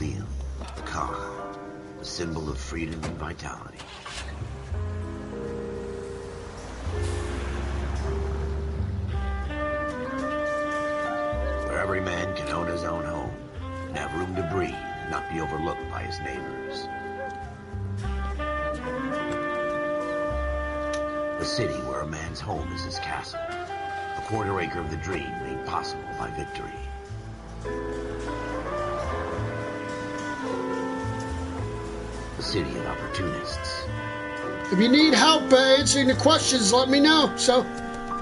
field, the car, the symbol of freedom and vitality. Where every man can own his own home and have room to breathe and not be overlooked by his neighbors. A city where a man's home is his castle, a quarter acre of the dream made possible by victory. A city of opportunists. If you need help answering the questions, let me know. So,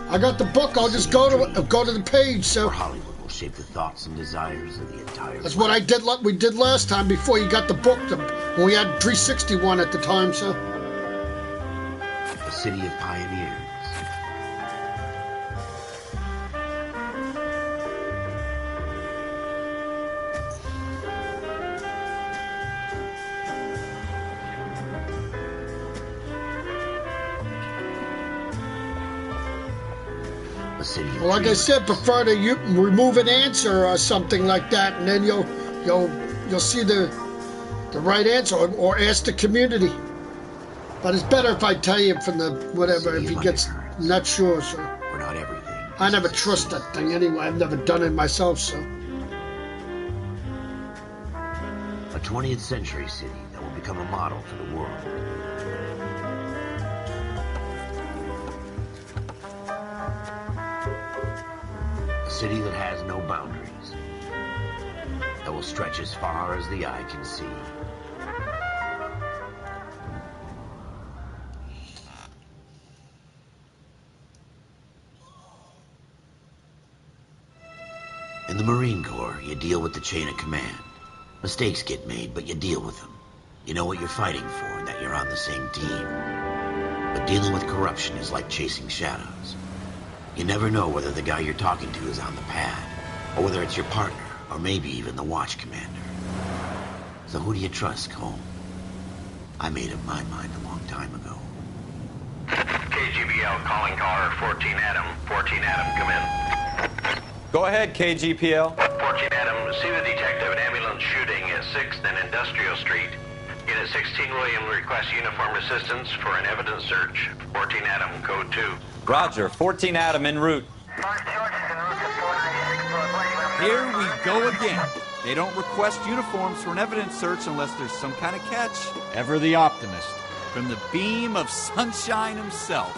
I got the book. I'll just go to the page. So, where Hollywood will shape the thoughts and desires of the entire. That's what I did. We did last time before you got the book. When we had 361 at the time. So, a city of pioneers. Well, like I said, prefer to remove an answer or something like that, and then you'll see the right answer, or ask the community. But it's better if I tell you from the whatever if he gets not sure. So we're not everything. I never trust that thing anyway. I've never done it myself. So a 20th century city that will become a model for the world. A city that has no boundaries, that will stretch as far as the eye can see. In the Marine Corps, you deal with the chain of command. Mistakes get made, but you deal with them. You know what you're fighting for and that you're on the same team. But dealing with corruption is like chasing shadows. You never know whether the guy you're talking to is on the pad, or whether it's your partner, or maybe even the watch commander. So who do you trust, Cole? I made up my mind a long time ago. KGBL calling caller 14 Adam. 14 Adam, come in. Go ahead, KGPL. 14 Adam, see the detective, an ambulance shooting at 6th and Industrial Street. Unit 16 William requests uniformed assistance for an evidence search. 14 Adam, code 2. Roger, 14 Adam en route. Here we go again. They don't request uniforms for an evidence search unless there's some kind of catch. Ever the optimist. From the beam of sunshine himself.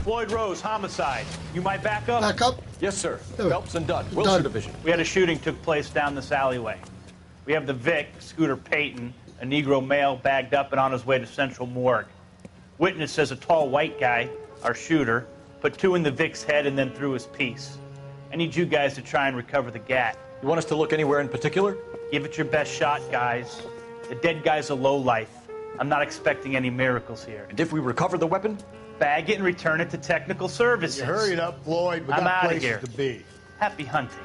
Floyd Rose, homicide. You might back up? back up. Yes, sir. Phelps and Dunn, Wilshire Dunn. Division. We had a shooting took place down this alleyway. We have the Vic, Scooter Payton, a Negro male bagged up and on his way to Central Morgue. Witness says a tall white guy, our shooter, put 2 in the Vic's head and then threw his piece. I need you guys to try and recover the gat. You want us to look anywhere in particular? Give it your best shot, guys. The dead guy's a lowlife. I'm not expecting any miracles here. And if we recover the weapon? Bag it and return it to technical services. You hurry it up, Floyd. We I'm got outta places here. to be. Happy hunting.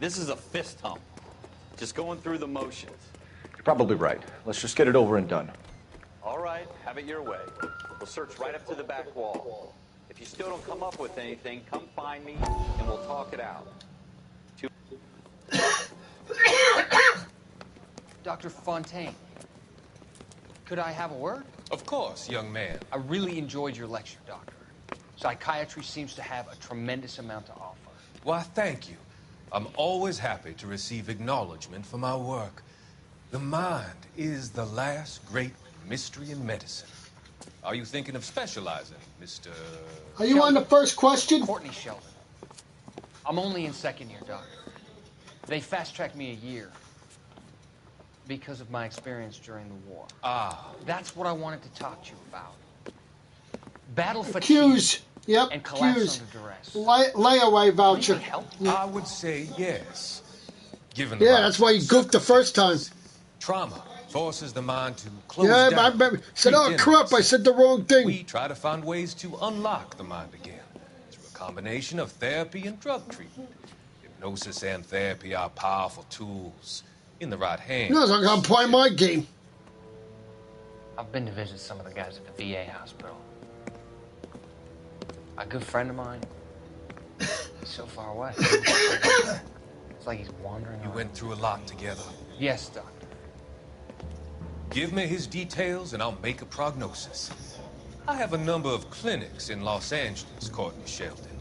This is a fist hump. Just going through the motions. You're probably right. Let's just get it over and done. All right, have it your way. We'll search right up to the back wall. If you still don't come up with anything, come find me and we'll talk it out. Dr. Fontaine, could I have a word? Of course, young man. I really enjoyed your lecture, Doctor. Psychiatry seems to have a tremendous amount to offer. Why, thank you. I'm always happy to receive acknowledgement for my work. The mind is the last great mystery in medicine. Are you thinking of specializing, Mr. Are you on the first question? Courtney Sheldon. I'm only in 2nd year, Doctor. They fast-tracked me a year because of my experience during the war. Ah. That's what I wanted to talk to you about. Battle fatigue Cues. Yep. and collapse Cues. under duress. Layaway voucher. Maybe help? I would say yes. Given Yeah, that's why you goofed the first time. Trauma forces the mind to close Yeah, down. I remember. Said, oh, treat crap, I said the wrong thing. We try to find ways to unlock the mind again through a combination of therapy and drug treatment. Hypnosis and therapy are powerful tools. in the right hands. No, I'm gonna play my game. I've been to visit some of the guys at the VA hospital. A good friend of mine, he's so far away. It's like he's wandering You around. went through a lot together. Yes, Doctor. Give me his details and I'll make a prognosis. I have a number of clinics in Los Angeles, Courtney Sheldon.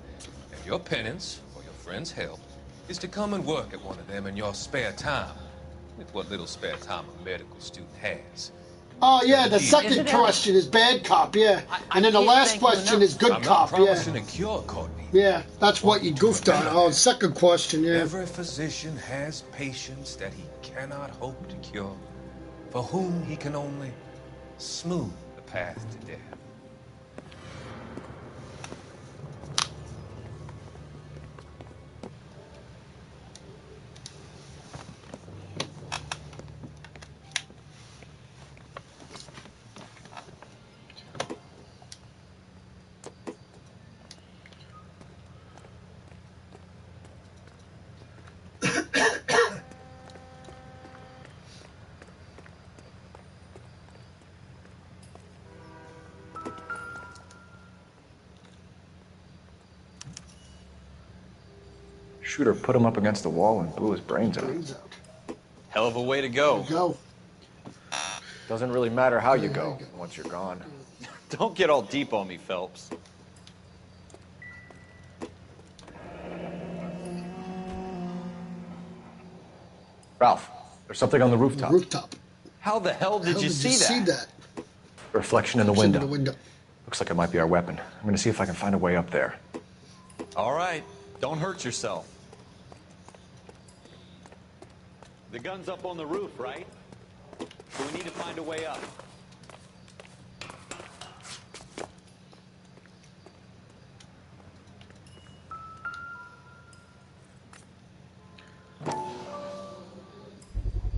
And your penance, for your friend's help, is to come and work at one of them in your spare time. With what little spare time a medical student has. Oh, yeah, the second question is bad cop, yeah. And then the last question is good cop, I'm not promising yeah. a cure, Courtney. Yeah, that's what you goofed on. Oh, second question, yeah. Every physician has patients that he cannot hope to cure, for whom he can only smooth the path to death. Shooter put him up against the wall and blew his brains out. Hell of a way to go. Go. Doesn't really matter how you go once you're gone. Don't get all deep on me, Phelps. Ralph, there's something on the rooftop. Rooftop. How the hell did you see that? A reflection in the In window. the window. Looks like it might be our weapon. I'm gonna see if I can find a way up there. All right, don't hurt yourself. The gun's up on the roof, right? So we need to find a way up.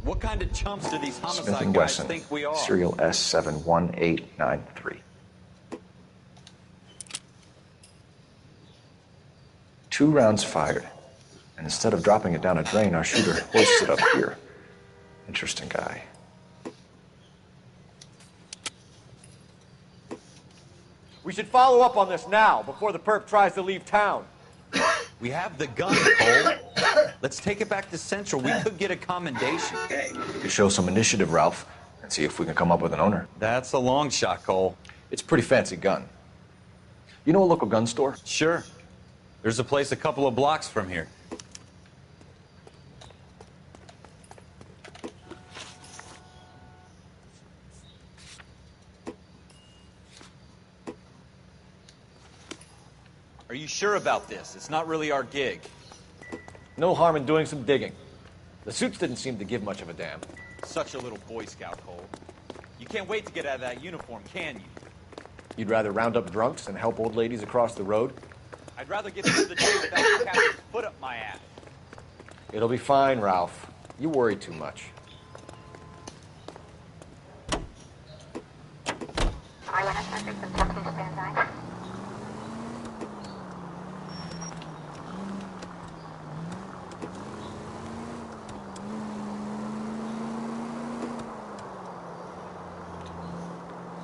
What kind of chumps do these Smith homicide and guys Wesson, think we are? serial S71893. 2 rounds fired, and instead of dropping it down a drain, our shooter hoists it up here. Interesting guy. We should follow up on this now, before the perp tries to leave town. We have the gun, Cole. Let's take it back to Central. We could get a commendation. We could show some initiative, Ralph, and see if we can come up with an owner. That's a long shot, Cole. It's a pretty fancy gun. You know a local gun store? Sure. There's a place a couple of blocks from here. Are you sure about this? It's not really our gig. No harm in doing some digging. The suits didn't seem to give much of a damn. Such a little Boy Scout, Cole. You can't wait to get out of that uniform, can you? You'd rather round up drunks and help old ladies across the road? I'd rather get through the day without the captain's foot up my ass. It'll be fine, Ralph. You worry too much.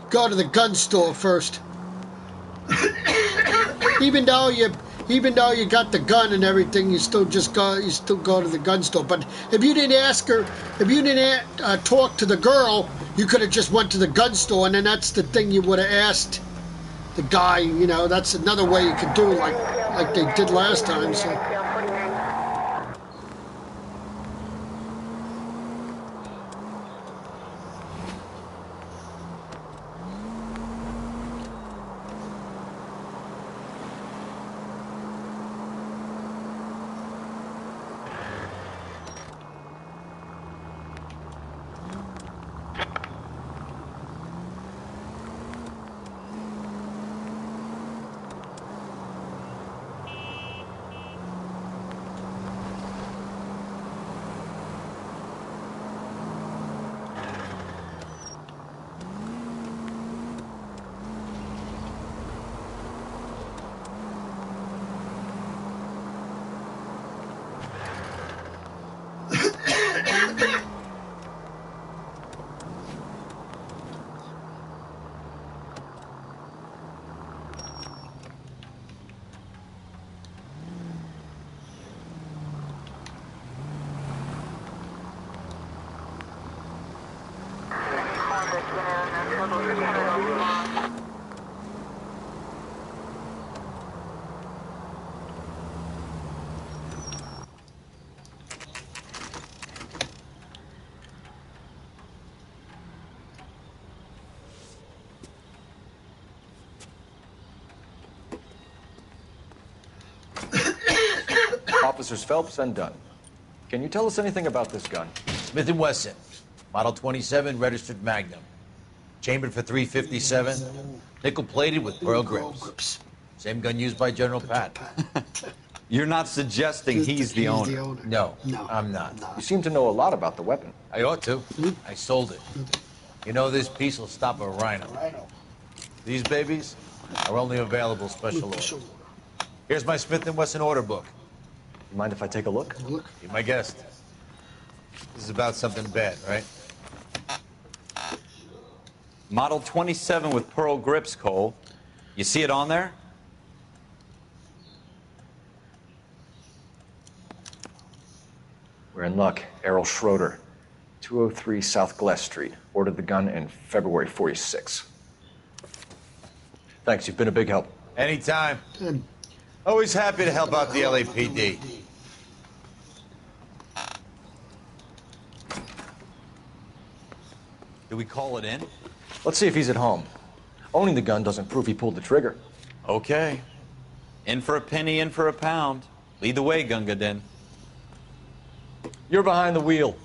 Go to the gun store first. even though you got the gun and everything, you still go to the gun store. But if you didn't ask her, if you didn't talk to the girl, you could have just went to the gun store, and then that's the thing you would have asked the guy. You know, that's another way you could do like they did last time. So. Officers Phelps and Dunn. Can you tell us anything about this gun? Smith & Wesson, Model 27, registered Magnum. Chambered for .357, nickel-plated with pearl grips. Same gun used by General Patton. You're not suggesting he's the owner? No, I'm not. You seem to know a lot about the weapon. I ought to. I sold it. You know, this piece will stop a rhino. These babies are only available special order. Here's my Smith & Wesson order book. You mind if I take a look? Be my guest. This is about something bad, right? Model 27 with pearl grips, Cole. You see it on there? We're in luck. Errol Schroeder, 203 South Glass Street. Ordered the gun in February 46. Thanks, you've been a big help. Anytime. Always happy to help out the LAPD. Do we call it in? Let's see if he's at home. Owning the gun doesn't prove he pulled the trigger. Okay. In for a penny, in for a pound. Lead the way, Gunga Din. You're behind the wheel.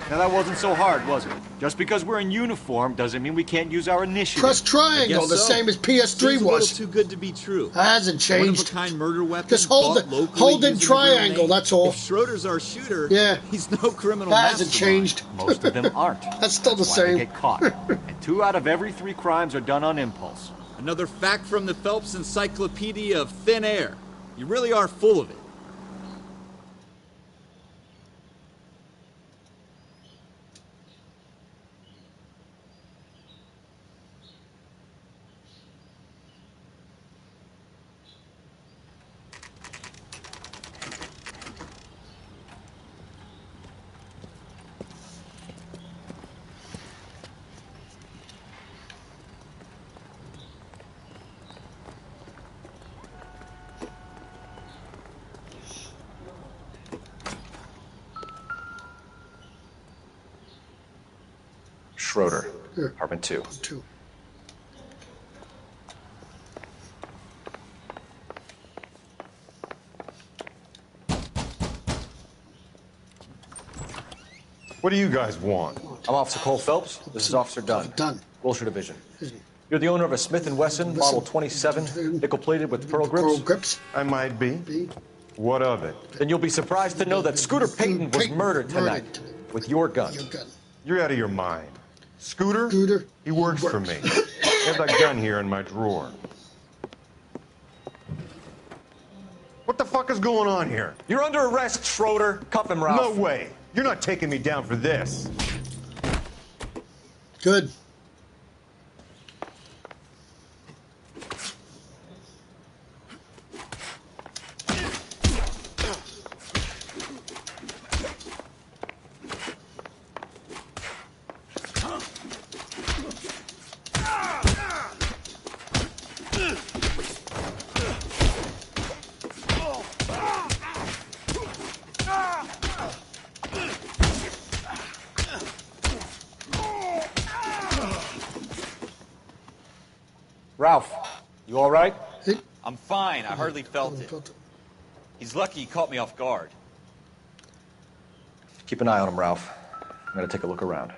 Now that wasn't so hard, was it? Just because we're in uniform doesn't mean we can't use our initiative. Press triangle, the same as PS3 was. Too good to be true. That hasn't changed. One-of-a-kind murder weapon. Just hold in triangle. That's all. If Schroeder's our shooter, yeah, he's no criminal. That hasn't changed. Most of them aren't. That's still the That's why same. they get caught. And 2 out of every 3 crimes are done on impulse. Another fact from the Phelps Encyclopedia of Thin Air. You really are full of it. Schroeder, apartment 2. 2. What do you guys want? I'm Officer Cole Phelps. This is Officer Dunn. Dunn. Wilshire Division. You're the owner of a Smith & Wesson, Model 27, nickel-plated with pearl grips? Pearl grips. I might be. What of it? Then you'll be surprised to know that Scooter Payton was murdered tonight with your gun. You're out of your mind. Scooter? Scooter? He works for me. I have that gun here in my drawer. What the fuck is going on here? You're under arrest, Schroeder. Cuff him, Ralph. No way. You're not taking me down for this. Good. Ralph, you all right? I'm fine. I hardly felt it. He's lucky he caught me off guard. Keep an eye on him, Ralph. I'm gonna take a look around.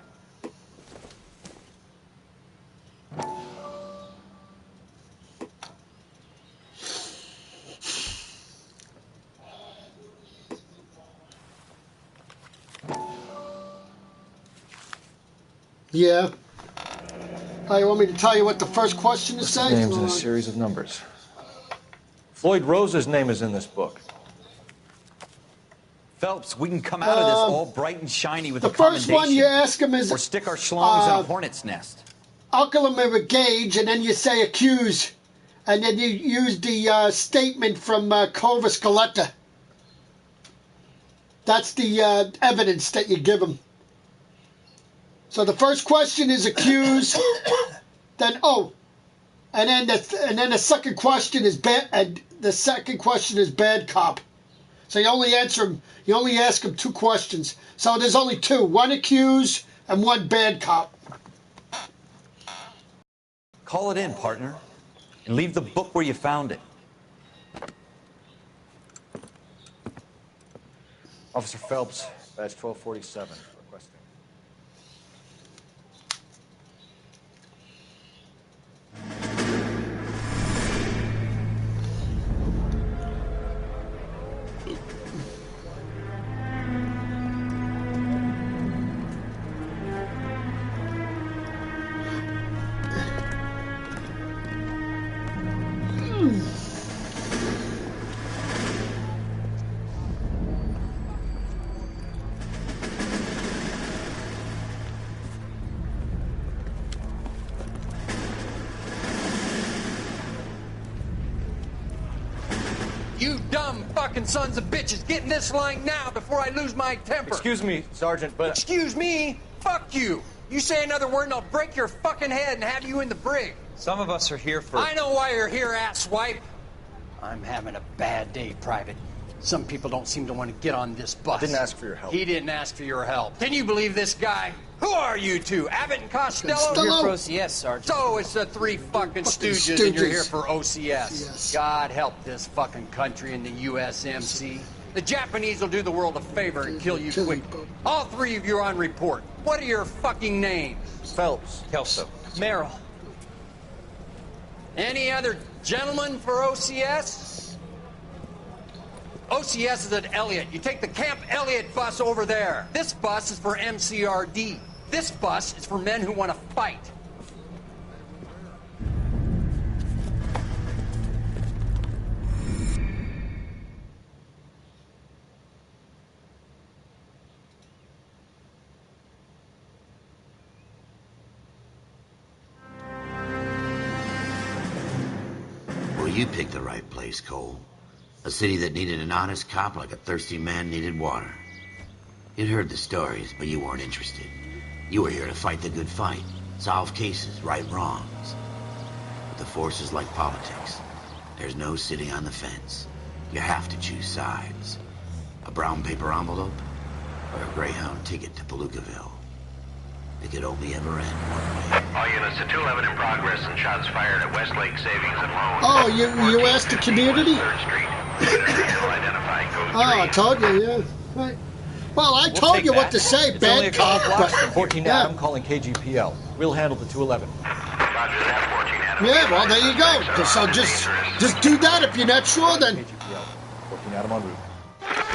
Yeah. You want me to tell you what the first question is saying? Names in a series of numbers. Floyd Rose's name is in this book. Phelps, we can come out of this all bright and shiny with the a first one you ask him is, or stick our schlongs in a hornet's nest. Uncle him of a gauge, and then you say accuse, and then you use the statement from Clovis Coletta. That's the evidence that you give them. So the first question is accused, then and then the second question is bad. And the second question is bad cop. So you only ask them 2 questions. So there's only 2, 1 accused and 1 bad cop. Call it in, partner, and leave the book where you found it. Officer Phelps, badge 1247, requesting. You dumb fucking sons of bitches, get in this line now before I lose my temper. Excuse me, Sergeant, but... Excuse me? Fuck you. You say another word and I'll break your fucking head and have you in the brig. Some of us are here for... I know why you're here, asswipe. I'm having a bad day, Private. Some people don't seem to want to get on this bus. I didn't ask for your help. He didn't ask for your help. Can you believe this guy? Who are you two? Abbott and Costello? We're here for OCS, Sergeant. So it's the 3 fucking stooges and you're here for OCS. Yes. God help this fucking country and the USMC. The Japanese will do the world a favor and kill you quick. All 3 of you are on report. What are your fucking names? Phelps. Kelso. Merrill. Any other gentlemen for OCS? OCS is at Elliott. You take the Camp Elliott bus over there. This bus is for MCRD. This bus is for men who want to fight. Well, you picked the right place, Cole. A city that needed an honest cop like a thirsty man needed water. You'd heard the stories, but you weren't interested. You were here to fight the good fight, solve cases, right wrongs. But the force is like politics. There's no sitting on the fence. You have to choose sides. A brown paper envelope or a Greyhound ticket to Palookaville. It could only ever end one way. All units to 211 in progress and shots fired at Westlake Savings and Loan. Oh, you asked the community? 3rd Street. Oh, I told you, yeah. Right. Well, I told you what to say, it's only bad a couple cop. blocks from 14 Adam calling KGPL. We'll handle the 211. Roger that, 14 Adam. Yeah, well, there you go. So just do that if you're not sure, then. KGPL. 14 Adam en route.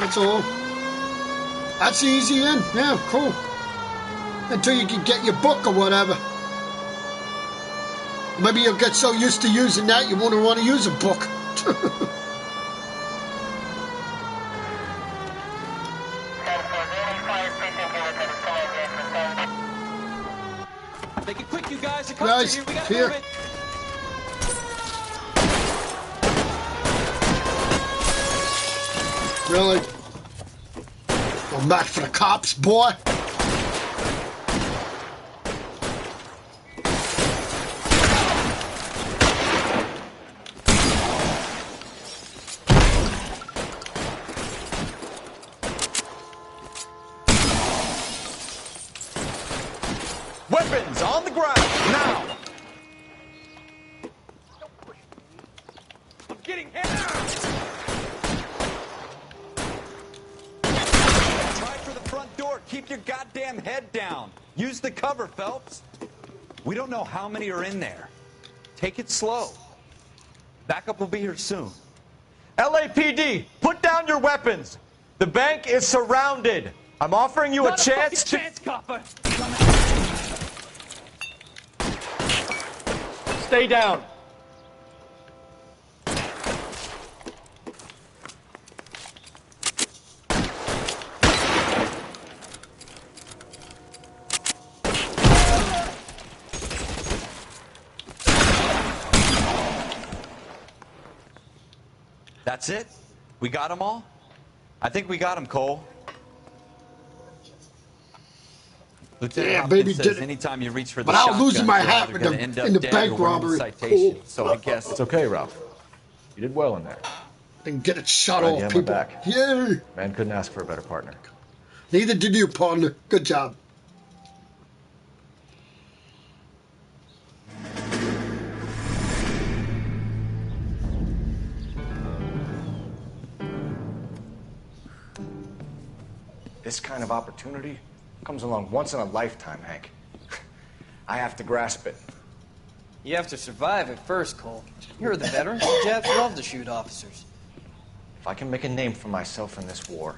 That's all. That's the easy end. Yeah, cool. Until you can get your book or whatever. Maybe you'll get so used to using that you won't want to use a book. Make it quick, you guys. The Guys, here. We gotta here. move it. Really? Go back for the cops, boy. Weapons on the ground, now! I'm getting hit. Try for the front door. Keep your goddamn head down. Use the cover, Phelps. We don't know how many are in there. Take it slow. Backup will be here soon. LAPD, put down your weapons. The bank is surrounded. I'm offering you a chance to... Chance, copper. Stay down. That's it? We got them all? I think we got them, Cole. Lieutenant Yeah, Hopkins baby says did it. anytime you reach for the But I was shotgun, losing my you're hat either with gonna the- end up in the dead bank or wearing a robbery. citation. Cool. So I guess It's okay, Ralph. You did well in there. And get it shot Glad you off, had my people. back. Yay! Man couldn't ask for a better partner. Neither did you, partner. Good job. This kind of opportunity comes along once in a lifetime, Hank. I have to grasp it. You have to survive it first, Cole. You're the veteran. The Japs love to shoot officers. If I can make a name for myself in this war,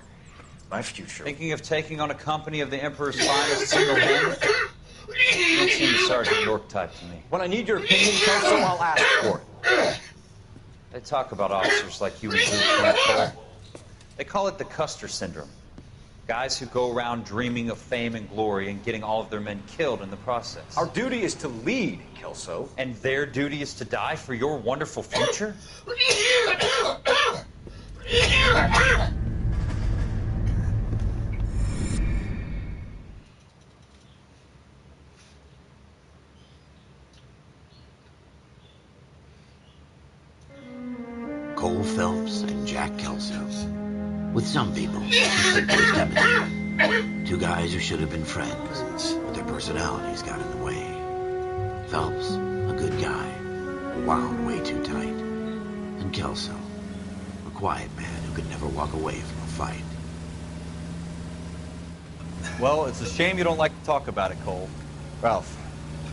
my future... Thinking of taking on a company of the Emperor's finest single-handed? You don't seem the Sergeant York type to me. When I need your opinion, Kelso, I'll ask for it. They talk about officers like you and boot camp, Cole. They call it the Custer syndrome. Guys who go around dreaming of fame and glory and getting all of their men killed in the process. Our duty is to lead, Kelso. And their duty is to die for your wonderful future? Cole Phelps and Jack Kelso. With some people, it's simply as chemistry. Two guys who should have been friends, but their personalities got in the way. Phelps, a good guy, wound way too tight. And Kelso, a quiet man who could never walk away from a fight. Well, it's a shame you don't like to talk about it, Cole. Ralph,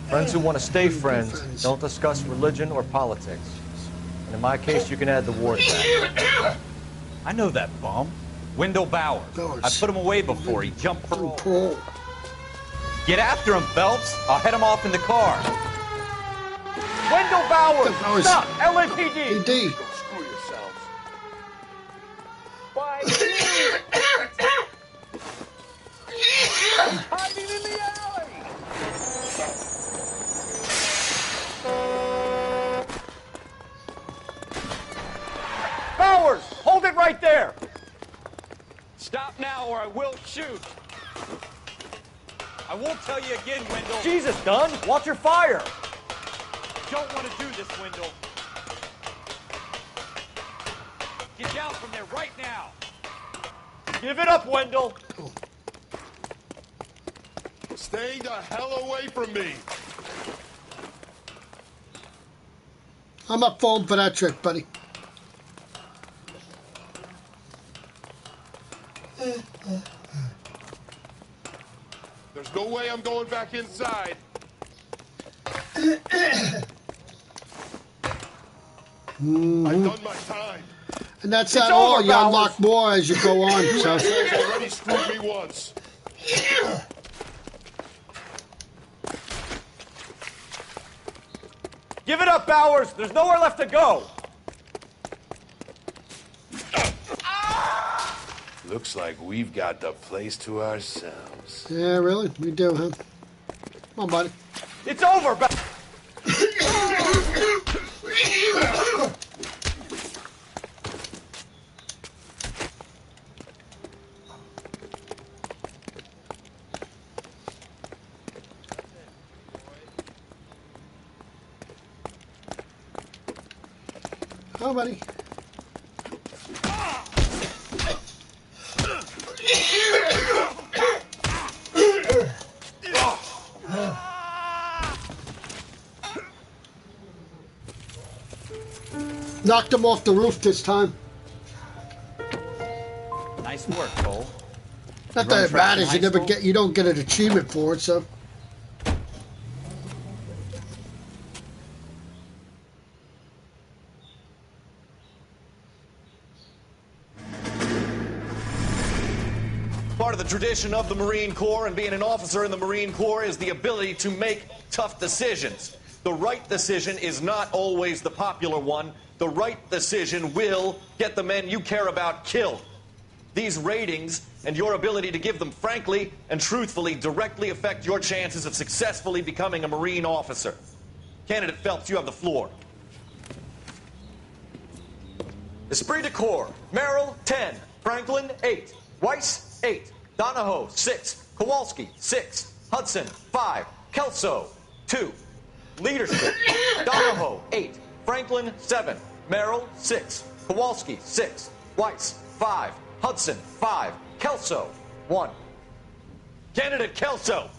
friends who want to stay friends don't discuss religion or politics. And in my case, you can add the war to that. I know that bum. Wendell Bowers. I put him away before. He jumped parole. Get after him, Phelps. I'll head him off in the car. Wendell Bowers! Stop! LAPD! PD. Go screw yourselves. Hiding in the alley! Bowers! Hold it right there! Stop now or I will shoot. I won't tell you again, Wendell. Jesus, Dunn! Watch your fire! Don't want to do this, Wendell. Get down from there right now. Give it up, Wendell! Stay the hell away from me! I'm not falling for that trick, buddy. There's no way I'm going back inside. I've done my time. And that's not all. You unlock more as you go on. So. Already screwed me once. Give it up, Bowers! There's nowhere left to go! Looks like we've got the place to ourselves. Yeah, really? We do, huh? Come on, buddy. It's over, Oh, buddy. Knocked him off the roof this time. Nice work, Cole. Not that it matters. You don't get an achievement for it, so. Part of the tradition of the Marine Corps and being an officer in the Marine Corps is the ability to make tough decisions. The right decision is not always the popular one. The right decision will get the men you care about killed. These ratings and your ability to give them frankly and truthfully directly affect your chances of successfully becoming a Marine officer. Candidate Phelps, you have the floor. Esprit de Corps, Merrill, 10. Franklin, 8. Weiss, 8. Donahoe, 6. Kowalski, 6. Hudson, 5. Kelso, 2. Leadership, Donahoe, 8. Franklin, 7. Merrill, 6. Kowalski, 6. Weiss, 5. Hudson, 5. Kelso, 1. Candidate Kelso!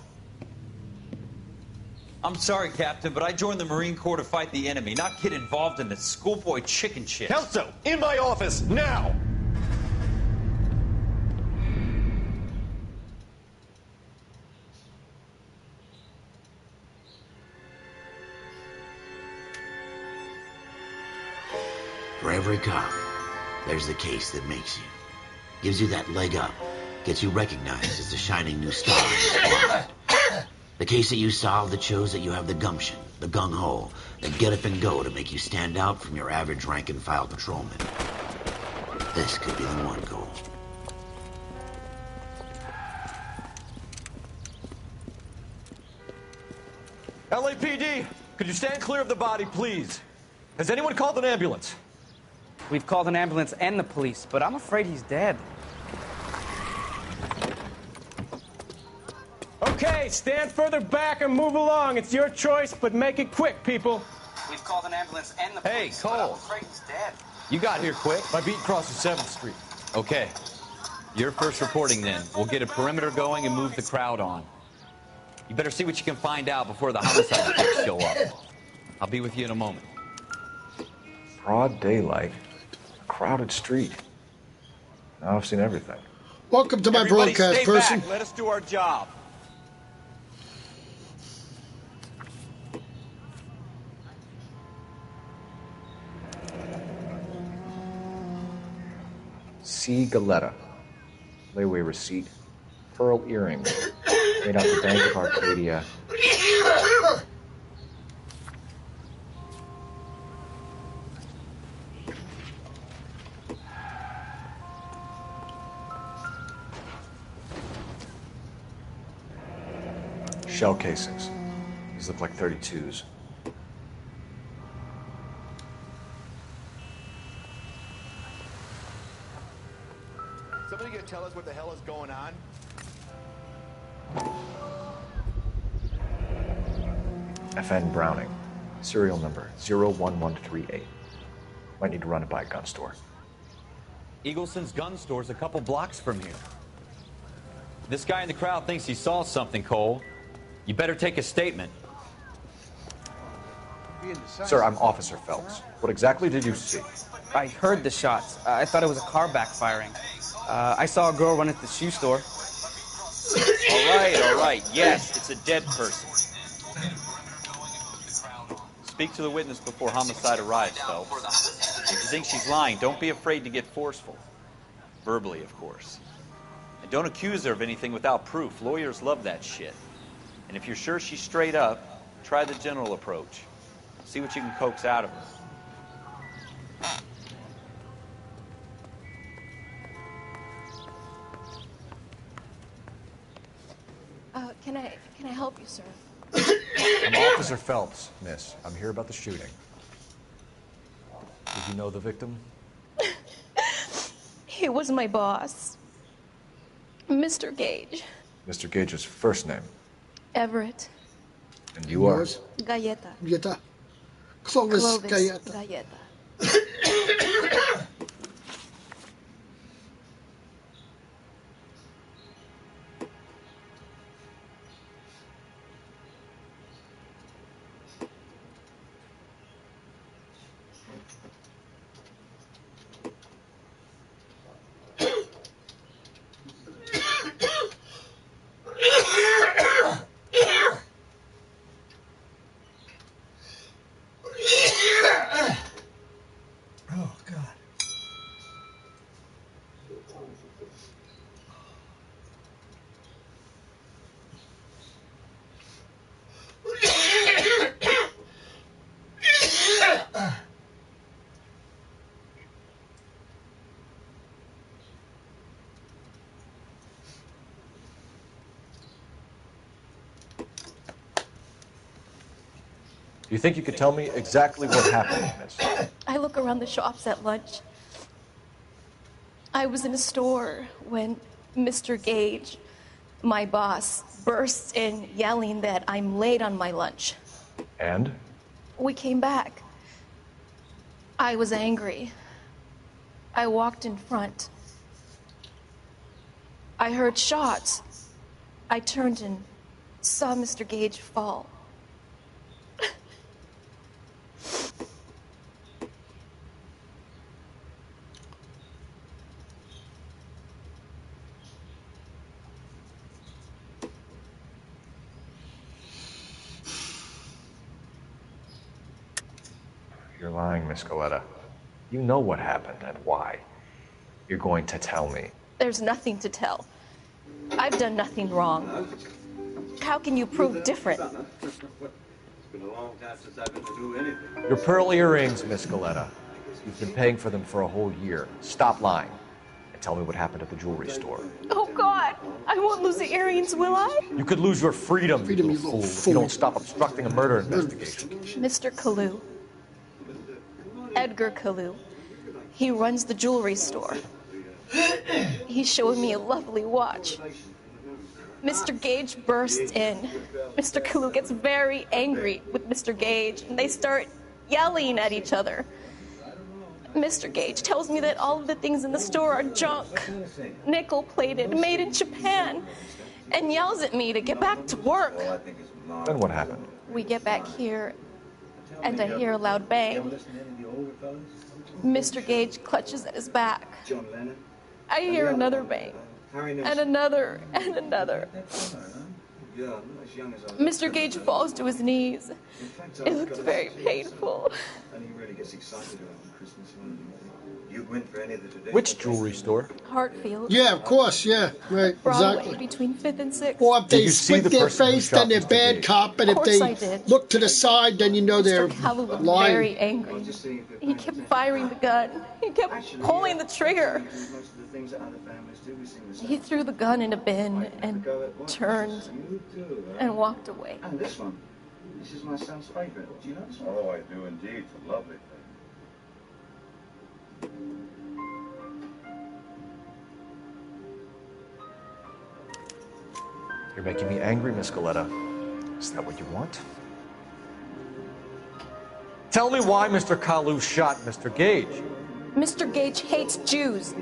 I'm sorry, Captain, but I joined the Marine Corps to fight the enemy, not get involved in the schoolboy chicken shit. Kelso, in my office, now! For every cop, there's the case that makes you. Gives you that leg up. Gets you recognized as the shining new star in the spotlight. The case that you solved that shows that you have the gumption, the gung-ho, the get up and go to make you stand out from your average rank-and-file patrolman. This could be the one goal. LAPD, could you stand clear of the body, please? Has anyone called an ambulance? We've called an ambulance and the police, but I'm afraid he's dead. Okay, stand further back and move along. It's your choice, but make it quick, people. We've called an ambulance and the police, Cole. but I'm afraid he's dead. You got here quick. My beat crosses 7th Street. Okay. You're first reporting then. We'll get a perimeter going and move the crowd on. You better see what you can find out before the homicide detectives show up. I'll be with you in a moment. Broad daylight. A crowded street. Now I've seen everything. Welcome to my Everybody broadcast stay person. Back. Let us do our job. C. Galetta. Layaway receipt. Pearl earrings. Made out the Bank of Arcadia. Shell casings. These look like 32s. Somebody gonna tell us what the hell is going on? FN Browning. Serial number 01138. Might need to run it by a gun store. Eagleson's gun store's a couple blocks from here. This guy in the crowd thinks he saw something, Cole. You better take a statement. Sir, I'm Officer Phelps. What exactly did you see? I heard the shots. I thought it was a car backfiring. I saw a girl run at the shoe store. All right. Yes, it's a dead person. Speak to the witness before homicide arrives, Phelps. If you think she's lying, don't be afraid to get forceful. Verbally, of course. And don't accuse her of anything without proof. Lawyers love that shit. And if you're sure she's straight up, try the general approach. See what you can coax out of her. Can I help you, sir? I'm Officer Phelps, miss. I'm here about the shooting. Did you know the victim? He was my boss, Mr. Gage. Mr. Gage's first name. Everett. And you are? Galleta. Galleta. Clovis Galleta. Galleta. Oh, God. Do you think you could tell me exactly what happened, miss? I look around the shops at lunch. I was in a store when Mr. Gage My boss bursts in yelling that I'm late on my lunch. And? We came back. I was angry. I walked in front. I heard shots. I turned and saw Mr. Gage fall. You're lying, Miss Coletta. You know what happened and why. You're going to tell me. There's nothing to tell. I've done nothing wrong. How can you prove different? It's been a long time since I've been to do anything. Your pearl earrings, Miss Coletta. You've been paying for them for a whole year. Stop lying and tell me what happened at the jewelry store. Oh, God. I won't lose the earrings, will I? You could lose your freedom, you little fool, if you don't stop obstructing a murder investigation. Mr. Kalu. Edgar Kalu. He runs the jewelry store. He showed me a lovely watch. Mr. Gage bursts in. Mr. Kalu gets very angry with Mr. Gage, and they start yelling at each other. Mr. Gage tells me that all of the things in the store are junk, nickel-plated, made in Japan, and yells at me to get back to work. Then what happened? We get back here, and I hear a loud bang. Mr. Gage clutches at his back. I hear another bang, and another, and another. Mr. Gage falls to his knees. It looked very painful. Which jewelry store? Hartfield. Yeah, of course, yeah, right, Broadway, exactly. between 5th and 6th. Or if they split their face, then they're bad cop, and if Of course I they did. look to the side, then you know they're Kalu was lying. very angry. He kept firing the gun. He kept pulling the trigger. He threw the gun in a bin and turned and walked away. And this one. This is my son's favorite. Do you know this one? Oh, I do indeed. It's a lovely thing. You're making me angry, Miss Coletta. Is that what you want? Tell me why Mr. Kalu shot Mr. Gage. Mr. Gage hates Jews.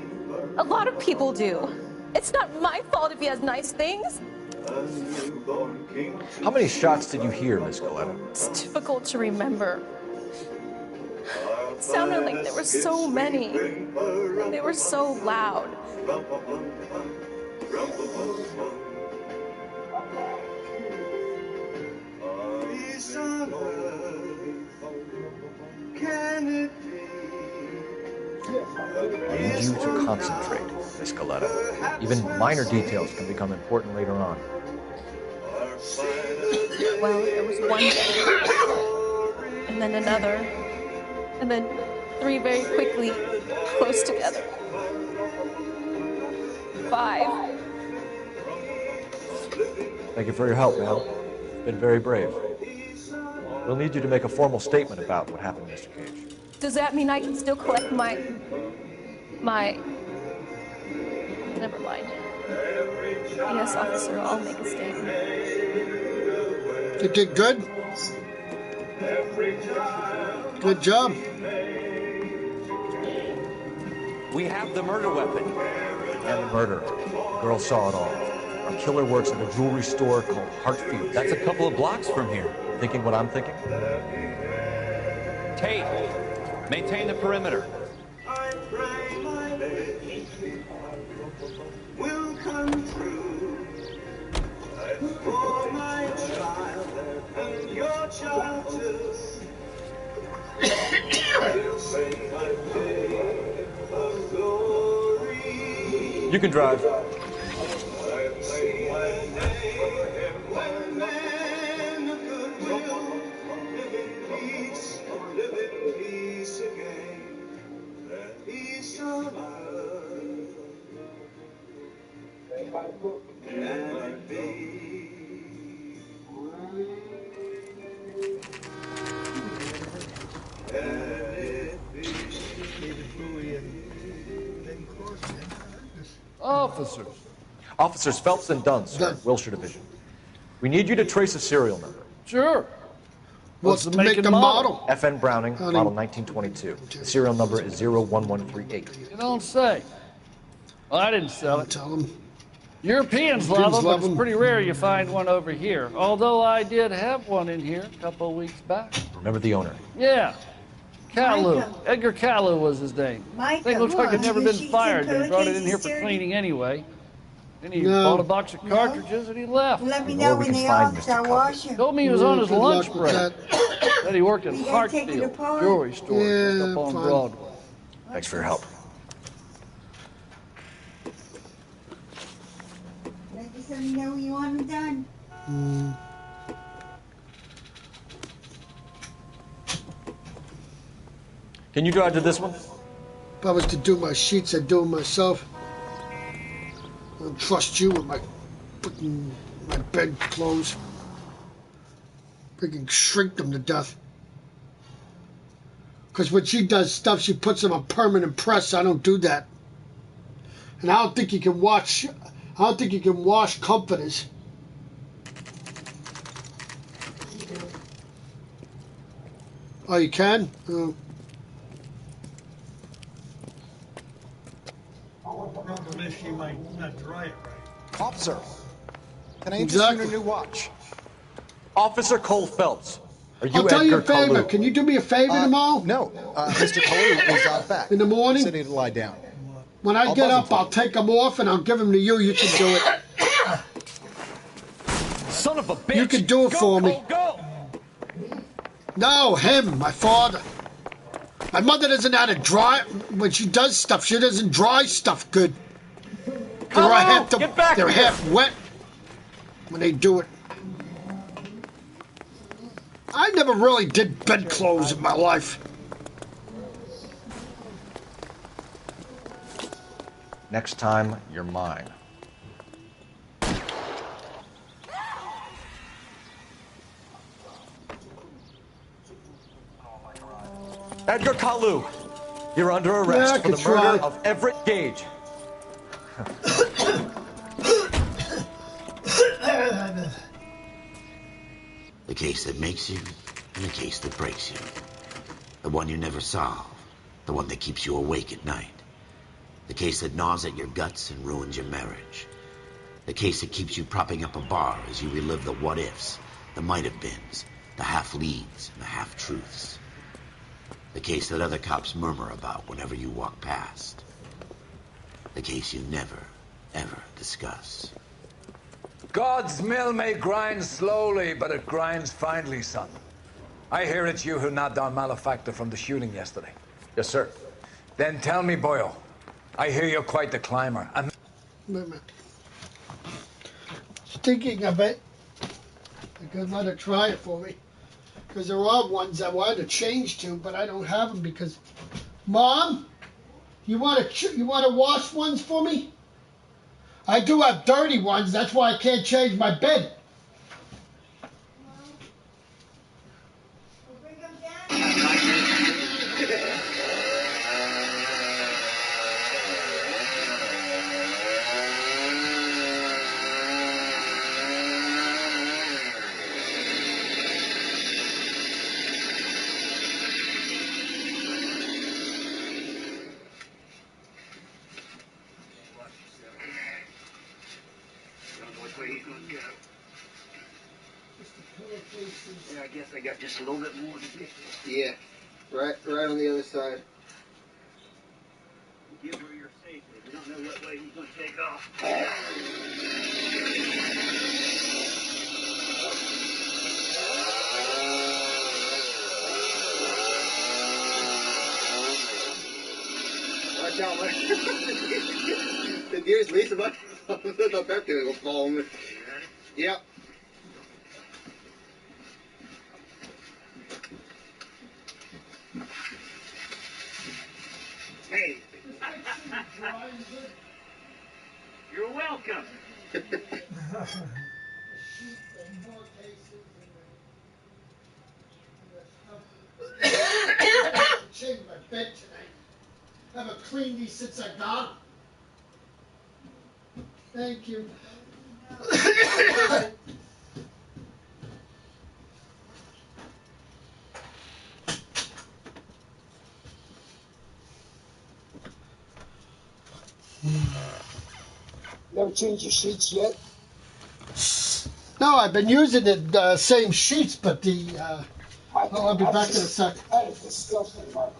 A lot of people do. It's not my fault if he has nice things. How many shots did you hear, Miss Coletta? It's difficult to remember. It sounded like there were so many. They were so loud. I need you to concentrate, Miss Coletta. Even minor details can become important later on. Well, there was one bang, and then another, and then 3 very quickly, close together. 5. Thank you for your help, ma'am. You've been very brave. We'll need you to make a formal statement about what happened, Mr. Gage. Does that mean I can still collect my... Never mind. Yes, officer, I'll make a statement. You did good. Good job. We have the murder weapon. And the murder. The girl saw it all. Our killer works at a jewelry store called Hartfield. That's a couple of blocks from here. Thinking what I'm thinking? Tate, maintain the perimeter. Will come true. For my child and your child too. We'll sing a day of glory. You can drive. Officers. Officers Phelps and Dunn, sir, Wilshire Division. We need you to trace a serial number. Sure. What's the make and model? FN Browning, model 1922. The serial number is 01138. You don't say. Well, I didn't sell it. Tell them. Europeans love them, but it's pretty rare you find one over here. Although I did have one in here a couple of weeks back. Remember the owner? Yeah. Kalu. Edgar Kalu was his name. Thing looks like it'd never been fired, but he brought it in here for cleaning anyway. Then he bought a box of cartridges and he left. Let me know when they all start washing. Told me he was on his lunch break. Said he worked at Hartfield jewelry store just up on Broadway. Thanks for your help. Let me know when you want them done. Can you drive to this one? If I was to do my sheets, I'd do them myself. I don't trust you with my bed clothes. Freaking shrink them to death. Because when she does stuff, she puts them on permanent press. I don't do that. And I don't think you can wash. I don't think you can wash comforters. Oh, you can? Oh. Problem is she might not dry it right. Officer, can I interest you in a new watch? Officer Cole Phelps. Are you I'll tell you a Edgar favor. Kalu? Can you do me a favor tomorrow? No. Mr. Kalu is out back. In the morning? He said he'd lie down. When I get up, I'll take them off and I'll give them to you. You can do it. Son of a bitch! You can do it for me. Go! No, him, my father. My mother doesn't know how to dry. When she does stuff, she doesn't dry stuff good. They're half wet when they do it. I never really did bedclothes in my life. Next time, you're mine. Edgar Kalu, you're under arrest for the murder of Everett Gage. The case that makes you, and the case that breaks you. The one you never solve. The one that keeps you awake at night. The case that gnaws at your guts and ruins your marriage. The case that keeps you propping up a bar as you relive the what-ifs, the might-have-beens, the half-leads, and the half-truths. The case that other cops murmur about whenever you walk past. The case you never, ever discuss. God's mill may grind slowly, but it grinds finely, son. I hear it's you who knocked down Malefactor from the shooting yesterday. Yes, sir. Then tell me, boyo, I hear you're quite the climber. Thinking of it, I could let her try it for me. Because there are ones I wanted to change to, but I don't have them because... Mom, you want to wash ones for me? I do have dirty ones. That's why I can't change my bed. Yeah, I guess I got just a little bit more to get. Yeah, right on the other side. Give her your safety. We don't know what way he's going to take off. Watch out, man. The deer's least about the back there will fall on me. Yep. Hey. You're welcome. Change my bed tonight. I haven't cleaned these since I got them. Thank you. Never changed your sheets yet? No, I've been using the same sheets, but I'll be back in a sec. That is disgusting, Michael.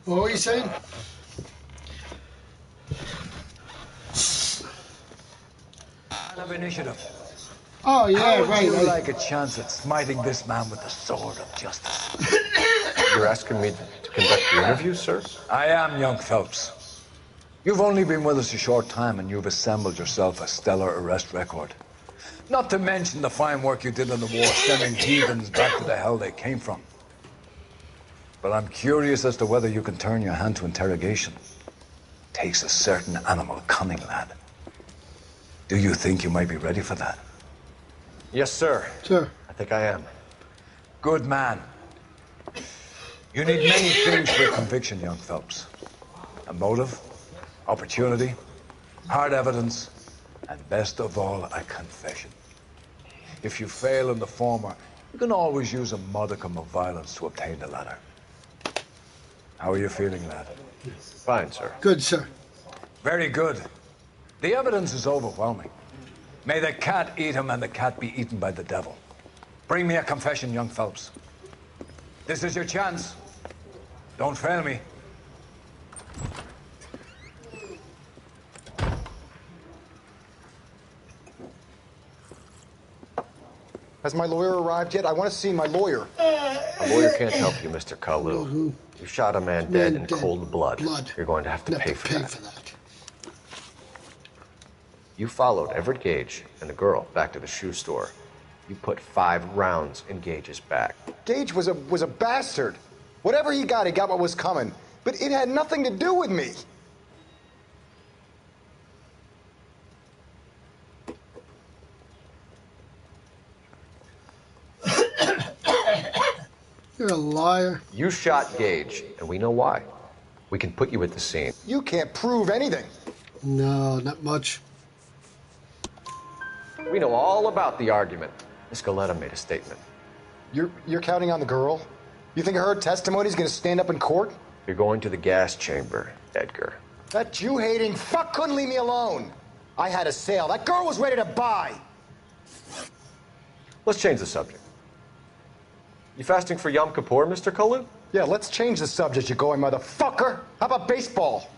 What were you saying? Have initiative. Oh, yeah, How would right. you like a chance at smiting this man with the sword of justice? You're asking me to conduct the interview, sir? I am, young Phelps. You've only been with us a short time and you've assembled yourself a stellar arrest record. Not to mention the fine work you did in the war, sending heathens back to the hell they came from. But I'm curious as to whether you can turn your hand to interrogation. Takes a certain animal cunning, lad. Do you think you might be ready for that? Yes, sir. Sure. I think I am. Good man. You need many things for a conviction, young Phelps. A motive, opportunity, hard evidence, and best of all, a confession. If you fail in the former, you can always use a modicum of violence to obtain the latter. How are you feeling, lad? Fine, sir. Good, sir. Very good. The evidence is overwhelming. May the cat eat him and the cat be eaten by the devil. Bring me a confession, young Phelps. This is your chance. Don't fail me. Has my lawyer arrived yet? I want to see my lawyer. A lawyer can't help you, Mr. Kalu. You shot a man dead in cold blood. You're going to have to pay for that. You followed Everett Gage and the girl back to the shoe store. You put 5 rounds in Gage's back. Gage was a bastard. Whatever he got what was coming. But it had nothing to do with me. You're a liar. You shot Gage, and we know why. We can put you at the scene. You can't prove anything. No, not much. We know all about the argument. Miss Galetta made a statement. You're counting on the girl? You think her testimony's gonna stand up in court? You're going to the gas chamber, Edgar. That Jew-hating fuck couldn't leave me alone. I had a sale. That girl was ready to buy. Let's change the subject. You fasting for Yom Kippur, Mr. Kalu? Yeah, let's change the subject, you going motherfucker. How about baseball?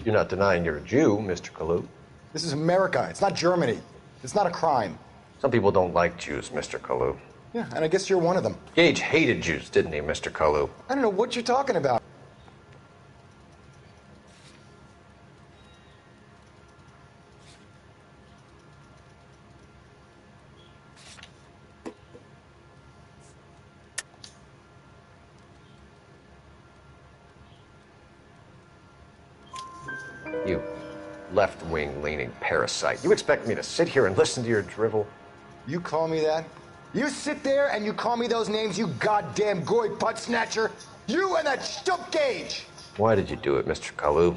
You're not denying you're a Jew, Mr. Kalu. This is America. It's not Germany. It's not a crime. Some people don't like Jews, Mr. Kalu. Yeah, and I guess you're one of them. Gage hated Jews, didn't he, Mr. Kalu? I don't know what you're talking about. You left-wing leaning parasite. You expect me to sit here and listen to your drivel? You call me that? You sit there and you call me those names, you goddamn goy putt snatcher? You and that stump Gage! Why did you do it, Mr. Kalu?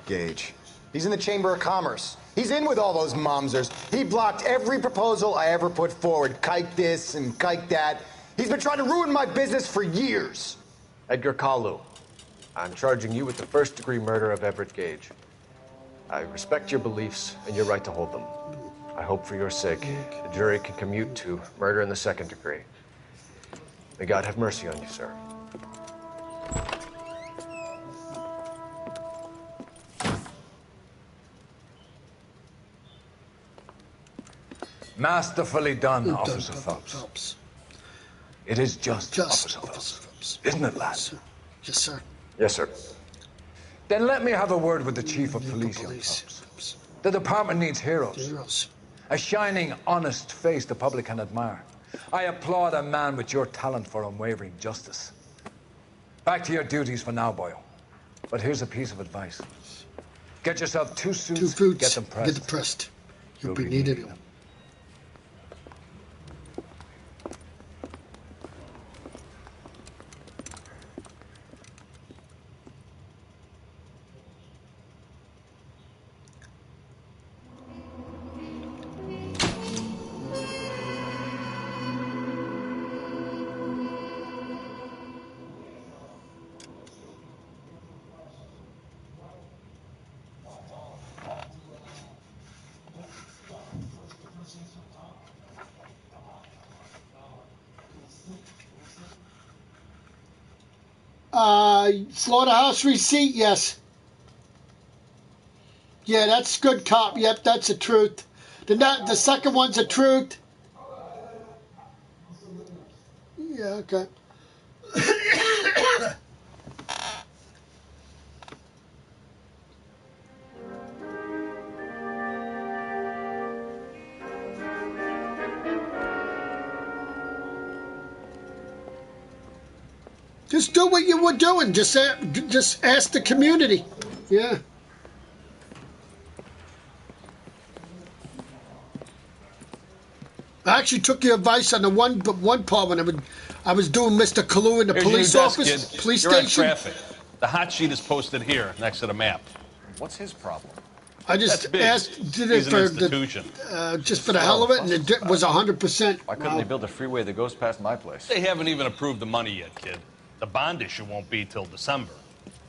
Gage. He's in the Chamber of Commerce. He's in with all those momsers. He blocked every proposal I ever put forward. Kike this and kike that. He's been trying to ruin my business for years. Edgar Kalu, I'm charging you with the first-degree murder of Everett Gage. I respect your beliefs and your right to hold them. I hope for your sake the jury can commute to murder in the second degree. May God have mercy on you, sir. Masterfully done, Officer Phelps. It is just Officer Phelps. Isn't it, lad? Yes, sir. Yes, sir. Then let me have a word with the Chief of Police, young Phelps. The department needs heroes. A shining, honest face the public can admire. I applaud a man with your talent for unwavering justice. Back to your duties for now, boyo. But here's a piece of advice. Get yourself 2 suits, 2 fruits, get them pressed. Get them pressed. You'll be needing them. Slaughterhouse receipt, yes. Yeah, that's good cop. Yep, that's the truth. The second one's the truth. Yeah, okay. Just do what you were doing. Just ask the community. Yeah. I actually took your advice on the one part when I was doing Mr. Kalu in the police office, police You're station. on traffic. The hot sheet is posted here next to the map. What's his problem? I just did it for just for the hell of it, and it was 100%. Why couldn't they build a freeway that goes past my place? They haven't even approved the money yet, kid. The bond issue won't be till December.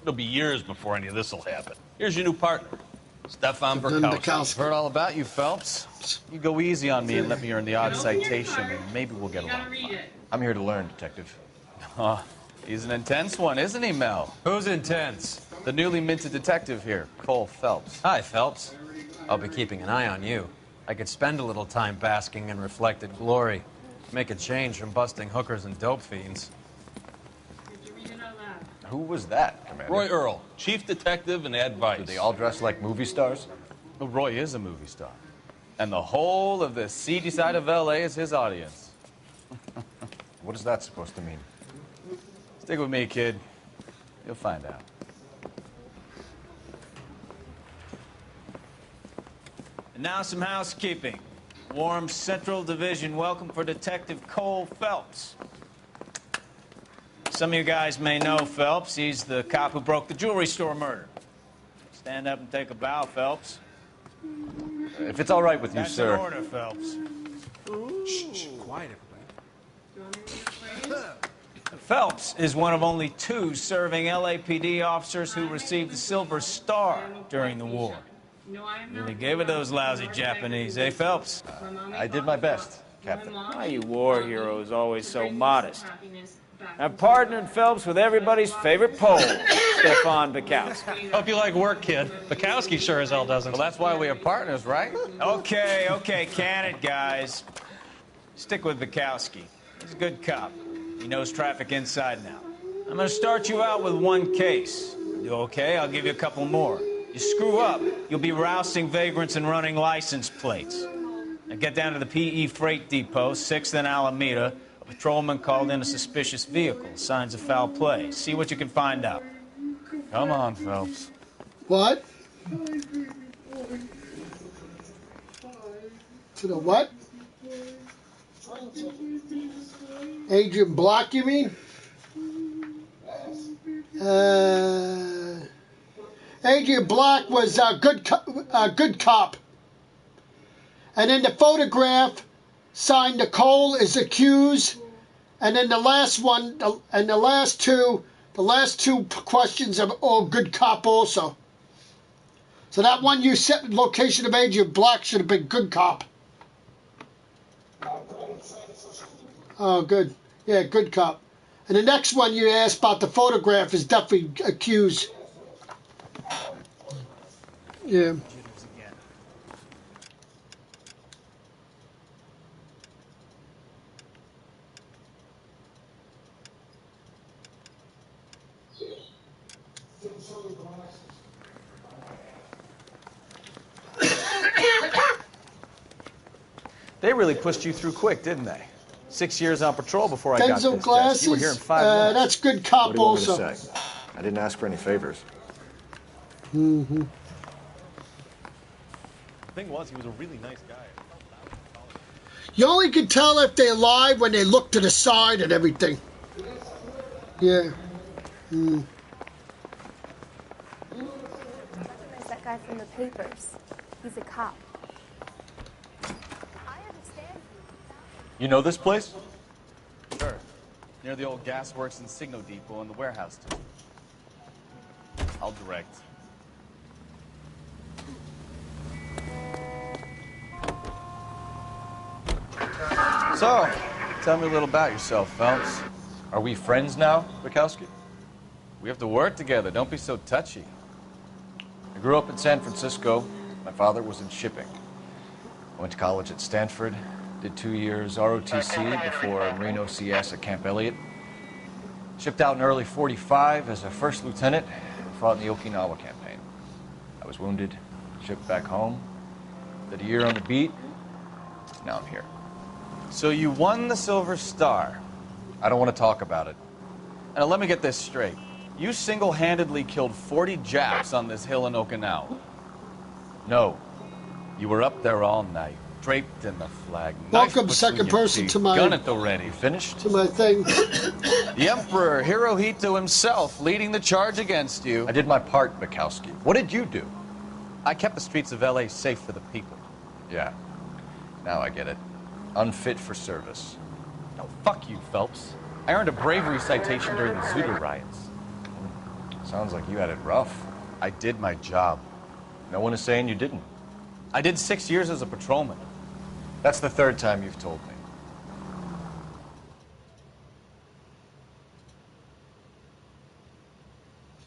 It'll be years before any of this will happen. Here's your new partner, Stefan Burkowski. Heard all about you, Phelps. You go easy on me and let me earn the odd citation, and maybe we'll get along fine. I'm here to learn, Detective. He's an intense one, isn't he, Mel? Who's intense? The newly minted detective here, Cole Phelps. Hi, Phelps. I'll be keeping an eye on you. I could spend a little time basking in reflected glory. Make a change from busting hookers and dope fiends. Who was that, Commander? Roy Earl, chief detective and advice. Do they all dress like movie stars? Well, Roy is a movie star. And the whole of the seedy side of L.A. is his audience. What is that supposed to mean? Stick with me, kid. You'll find out. And now some housekeeping. Warm Central Division welcome for Detective Cole Phelps. Some of you guys may know Phelps. He's the cop who broke the jewelry store murder. Stand up and take a bow, Phelps. If it's all right with you, That's sir. That's an order, Phelps. Shh, quiet, everybody. Phelps is one of only 2 serving LAPD officers who received the Silver Star during the war. Really gave it those lousy Japanese, eh, Phelps? I did my best, Captain. Why you war heroes always so modest? I've partnered Phelps with everybody's favorite Pole, Stefan Bukowski. Hope you like work, kid. Bukowski sure as hell doesn't. Well, that's why we are partners, right? Okay, can it, guys. Stick with Bukowski. He's a good cop. He knows traffic inside now. I'm going to start you out with 1 case. You okay? I'll give you a couple more. You screw up, you'll be rousting vagrants and running license plates. Now get down to the PE Freight Depot, 6th and Alameda. A patrolman called in a suspicious vehicle. Signs of foul play. See what you can find out. Come on, Phelps. What? To the what? Adrian Block, you mean? Adrian Block was a good cop. And in the photograph, signed Nicole is accused. And then the last one, and the last two questions are all good cop also. So that one you set location of Adrian Block should have been good cop. Oh, good. Yeah, good cop. And the next one you asked about the photograph is definitely accused. Yeah. They really pushed you through quick, didn't they? 6 years on patrol before I got Denzel this glasses. desk. You were here in 5 minutes. That's good cop What do you want me also. to say? I didn't ask for any favors. Mm-hmm. The thing was, he was a really nice guy. You only can tell if they're alive when they look to the side and everything. Yeah. Mm. There's that guy from the papers. He's a cop. I understand. You know this place? Sure. Near the old gas works and Signo Depot and the warehouse, too. I'll direct. So, tell me a little about yourself, Phelps. Are we friends now, Bukowski? We have to work together. Don't be so touchy. I grew up in San Francisco. My father was in shipping. I went to college at Stanford, did 2 years ROTC before Marine OCS at Camp Elliott. Shipped out in early '45 as a first lieutenant and fought in the Okinawa campaign. I was wounded, shipped back home, did a year on the beat. Now I'm here. So you won the Silver Star. I don't want to talk about it. Now let me get this straight. You single-handedly killed 40 Japs on this hill in Okinawa. No. You were up there all night, draped in the flag. Welcome, second person, to my gun at the ready. Finished? To my thing. The Emperor Hirohito himself leading the charge against you. I did my part, Bukowski. What did you do? I kept the streets of LA safe for the people. Yeah. Now I get it. Unfit for service. No, fuck you, Phelps. I earned a bravery citation during the Zuda riots. Sounds like you had it rough. I did my job. No one is saying you didn't. I did 6 years as a patrolman. That's the third time you've told me.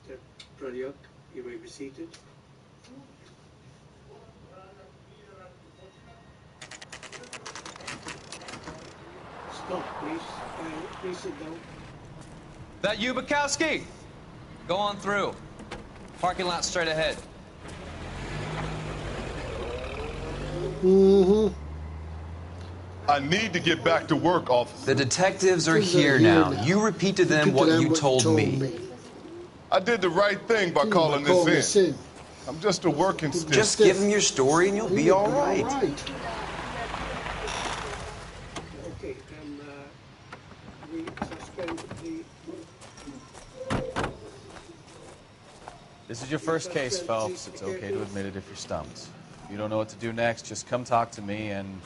Mr. Pradyuk, you may be seated. Stop, please. Please sit down. That you, Bukowski? Go on through. Parking lot straight ahead. Mm-hmm. I need to get back to work, officer. The detectives are here now. You repeat to them what you told me. I did the right thing by calling this in. I'm just a working stiff. Just give them your story and you'll be all right. Okay, and we suspend the... This is your first case, Phelps. It's okay to admit it if you're stumped. If you don't know what to do next, just come talk to me and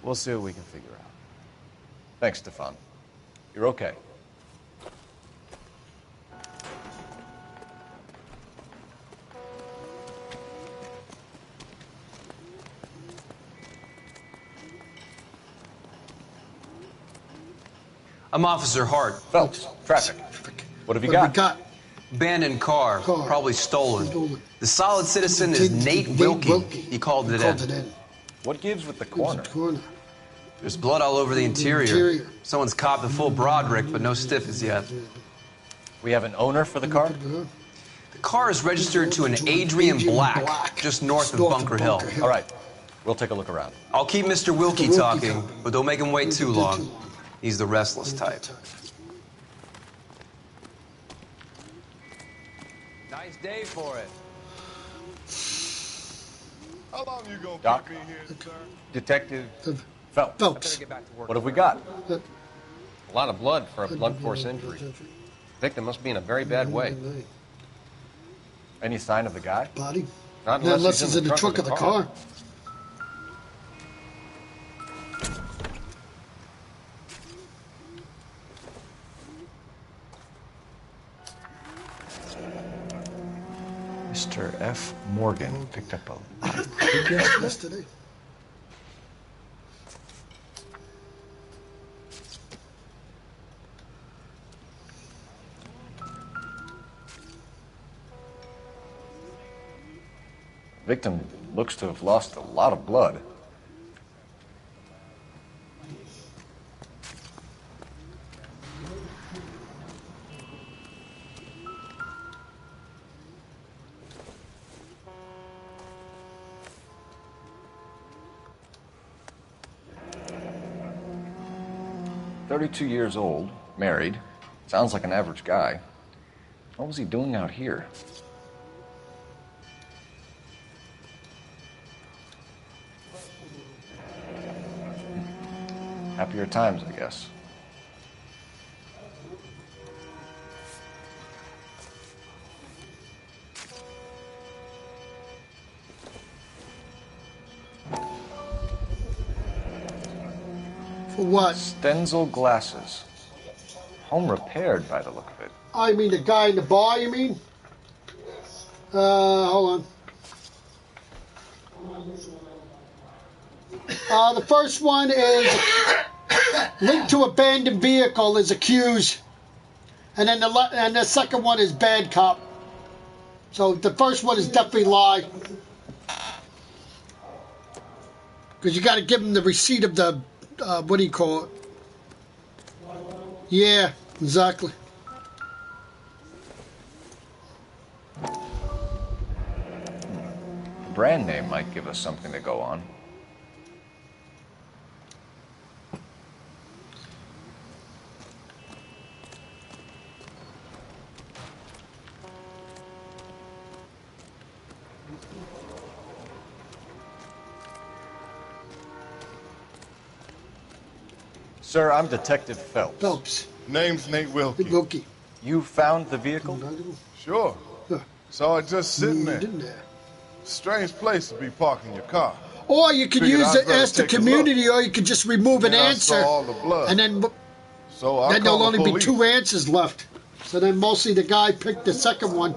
we'll see what we can figure out. Thanks, Stefan. You're okay. I'm Officer Hart. Phelps, traffic. What have you got? Abandoned car, probably stolen. The solid citizen is Nate Wilkie. He called it in. What gives with the corner? There's blood all over the interior. Someone's copped a full Broderick, but no stiffers yet. We have an owner for the car? The car is registered to an Adrian Black, just north of Bunker Hill. All right, we'll take a look around. I'll keep Mr. Wilkie talking, but don't make him wait too long. He's the restless type. Nice day for it. How long you gonna Doc? keep me here, sir? Detective Phelps. What have we got? A lot of blood for a blunt force injury. Victim must be in a very bad way. Any sign of the guy? Body? Not unless he's in the trunk of the car. Mr. F. Morgan picked up a Yesterday. Victim looks to have lost a lot of blood. 32 years old, married. Sounds like an average guy. What was he doing out here? Happier times, I guess. For what? Stenzel glasses. Home repaired by the look of it. I mean the guy in the bar, you mean? Hold on. The first one is linked to abandoned vehicle is accused. And then the second one is bad cop. So the first one is definitely lie. Because you got to give him the receipt of the, what do you call it? Yeah, exactly. The brand name might give us something to go on. Sir, I'm Detective Phelps. Phelps. Name's Nate Wilkie. Wilkie. You found the vehicle? Sure. Saw it just sitting there. Strange place to be parking your car. Or you could Figured use I'd it better as the take a community, or you could just remove an Then I answer. saw all the blood. And then So I then there'll called the only be police. 2 answers left. So then mostly the guy picked the second one.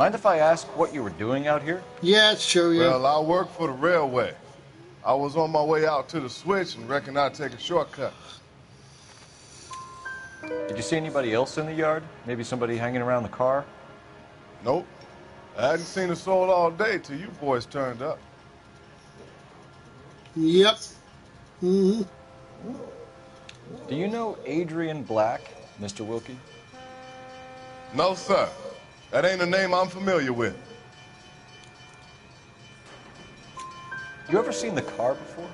Mind if I ask what you were doing out here? Yeah, sure, yeah. Well, I work for the railway. I was on my way out to the switch and reckoned I'd take a shortcut. Did you see anybody else in the yard? Maybe somebody hanging around the car? Nope. I hadn't seen a soul all day till you boys turned up. Yep. Mm-hmm. Do you know Adrian Black, Mr. Wilkie? No, sir. That ain't a name I'm familiar with. You ever seen the car before?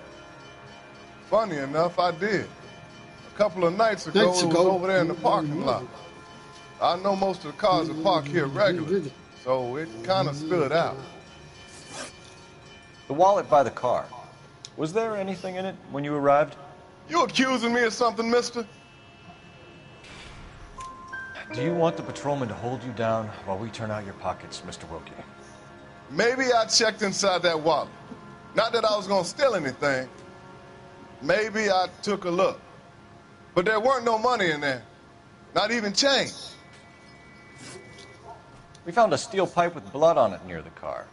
Funny enough, I did. A couple of nights ago, it was over there in the parking lot. I know most of the cars that park here regularly, so it kind of stood out. The wallet by the car. Was there anything in it when you arrived? You accusing me of something, mister? Do you want the patrolman to hold you down while we turn out your pockets, Mr. Wilkie? Maybe I checked inside that wallet. Not that I was going to steal anything. Maybe I took a look. But there weren't no money in there. Not even change. We found a steel pipe with blood on it near the car.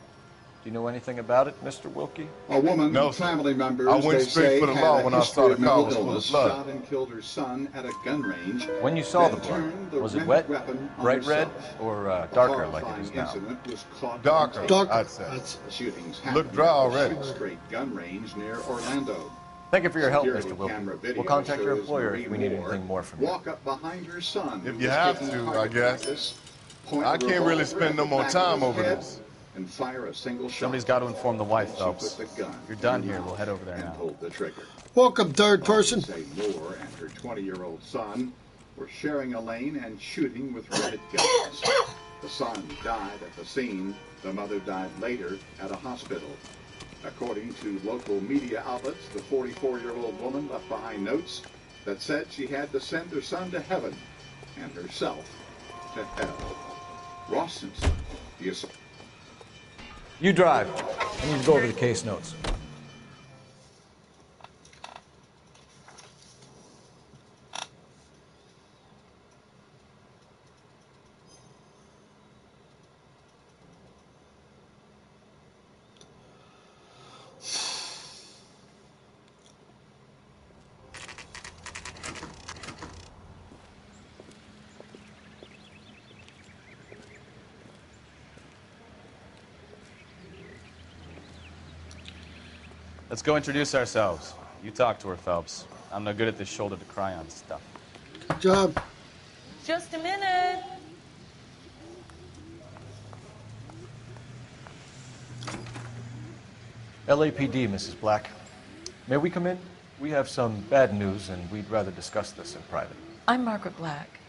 Do you know anything about it, Mr. Wilkie? A woman No, and family members, I went they straight say, for the had law a when I saw history the of car mental was full of illness, blood. shot and killed her son at a gun range. When you saw the then blood, turned the was it rented wet, weapon on bright red, herself. or A darker like it horrifying is now? incident was caught Darker, on tape. I'd say. The shootings Looked happened dry at the already. Sixth Street gun range near Orlando. Thank you for your help, Security Mr. Wilkie. camera video We'll contact your shows employer Marie if we need Moore anything more from you. walk up behind her son, If who you was have taking to, target I guess. practice, point I the can't really revolver spend no at the more back of time his over head this. and fire a single shot. Somebody's got to inform the wife, She Phelps. put the gun You're done in her here. We'll mouth head over there and now. pulled the trigger. Welcome, third person. Say Moore and her 20-year-old son were sharing a lane and shooting with rented guns. The son died at the scene. The mother died later at a hospital. According to local media outlets, the 44-year-old woman left behind notes that said she had to send her son to heaven and herself to hell. Ross Simpson, the assault. You drive. I need to go over the case notes. Let's go introduce ourselves. You talk to her, Phelps. I'm no good at this shoulder to cry on stuff. Good job. Just a minute. LAPD, Mrs. Black. May we come in? We have some bad news, and we'd rather discuss this in private. I'm Margaret Black.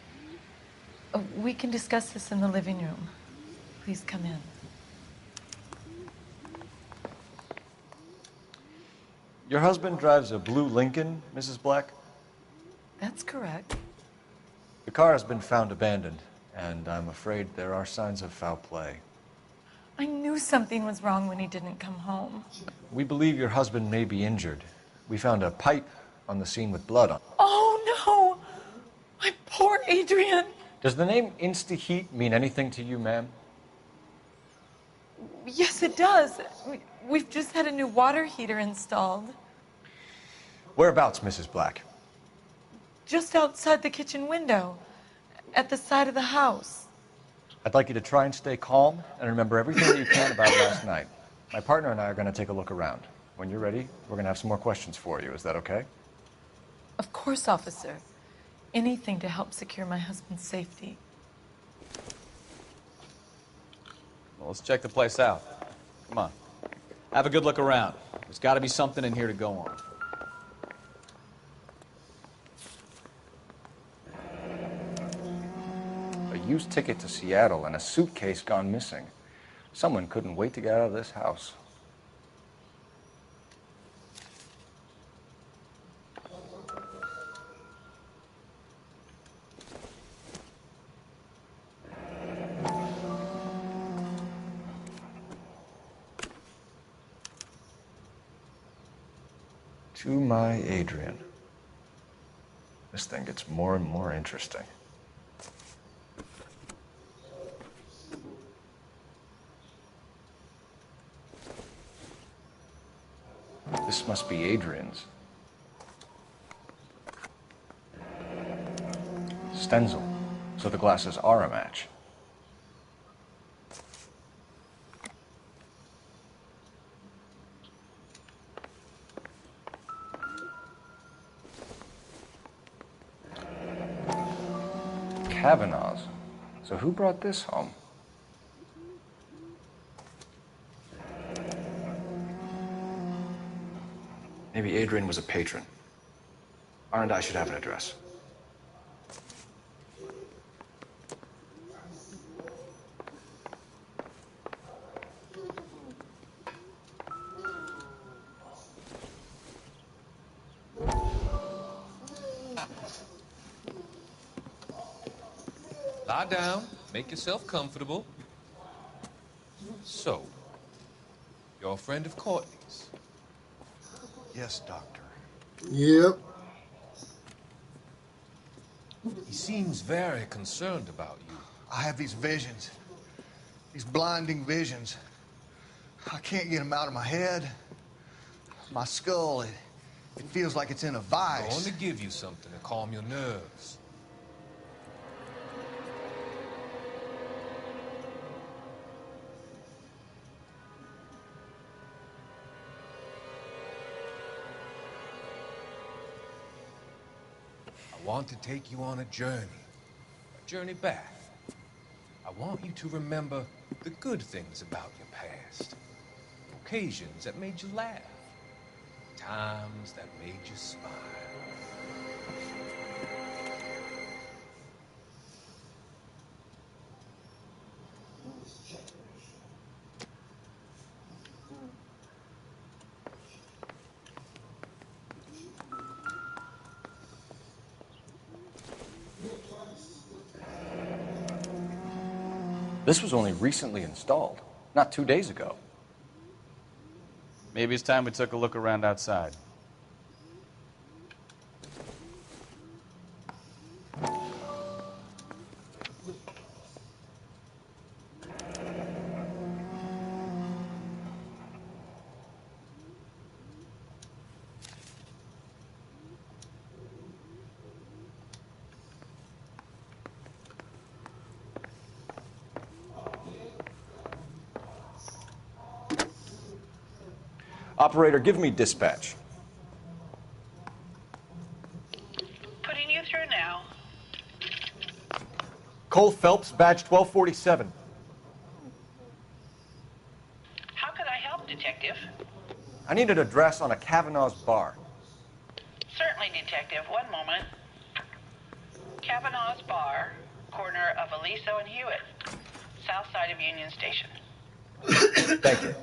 We can discuss this in the living room. Please come in. Your husband drives a blue Lincoln, Mrs. Black? That's correct. The car has been found abandoned, and I'm afraid there are signs of foul play. I knew something was wrong when he didn't come home. We believe your husband may be injured. We found a pipe on the scene with blood on it. Oh, no! My poor Adrian! Does the name Insta-Heat mean anything to you, ma'am? Yes, it does. We've just had a new water heater installed. Whereabouts, Mrs. Black? Just outside the kitchen window, at the side of the house. I'd like you to try and stay calm and remember everything that you can about last night. My partner and I are going to take a look around. When you're ready, we're going to have some more questions for you. Is that okay? Of course, officer. Anything to help secure my husband's safety. Well, let's check the place out. Come on. Have a good look around. There's got to be something in here to go on. A used ticket to Seattle and a suitcase gone missing. Someone couldn't wait to get out of this house. To my Adrian. This thing gets more and more interesting. This must be Adrian's. Stenzel. So the glasses are a match. Kavanaugh's. So who brought this home? Maybe Adrian was a patron. R&I should have an address. Lie down, make yourself comfortable. So, you're a friend of Courtney's? Yes, Doctor. Yep. He seems very concerned about you. I have these visions. These blinding visions. I can't get them out of my head. My skull, it feels like it's in a vice. I want to give you something to calm your nerves. I want to take you on a journey back. I want you to remember the good things about your past, occasions that made you laugh, times that made you smile. This was only recently installed, not 2 days ago. Maybe it's time we took a look around outside. Operator, give me dispatch. Putting you through now. Cole Phelps, badge 1247. How could I help, Detective? I need an address on a Kavanaugh's bar. Certainly, Detective. One moment. Kavanaugh's Bar, corner of Aliso and Hewitt, south side of Union Station. Thank you.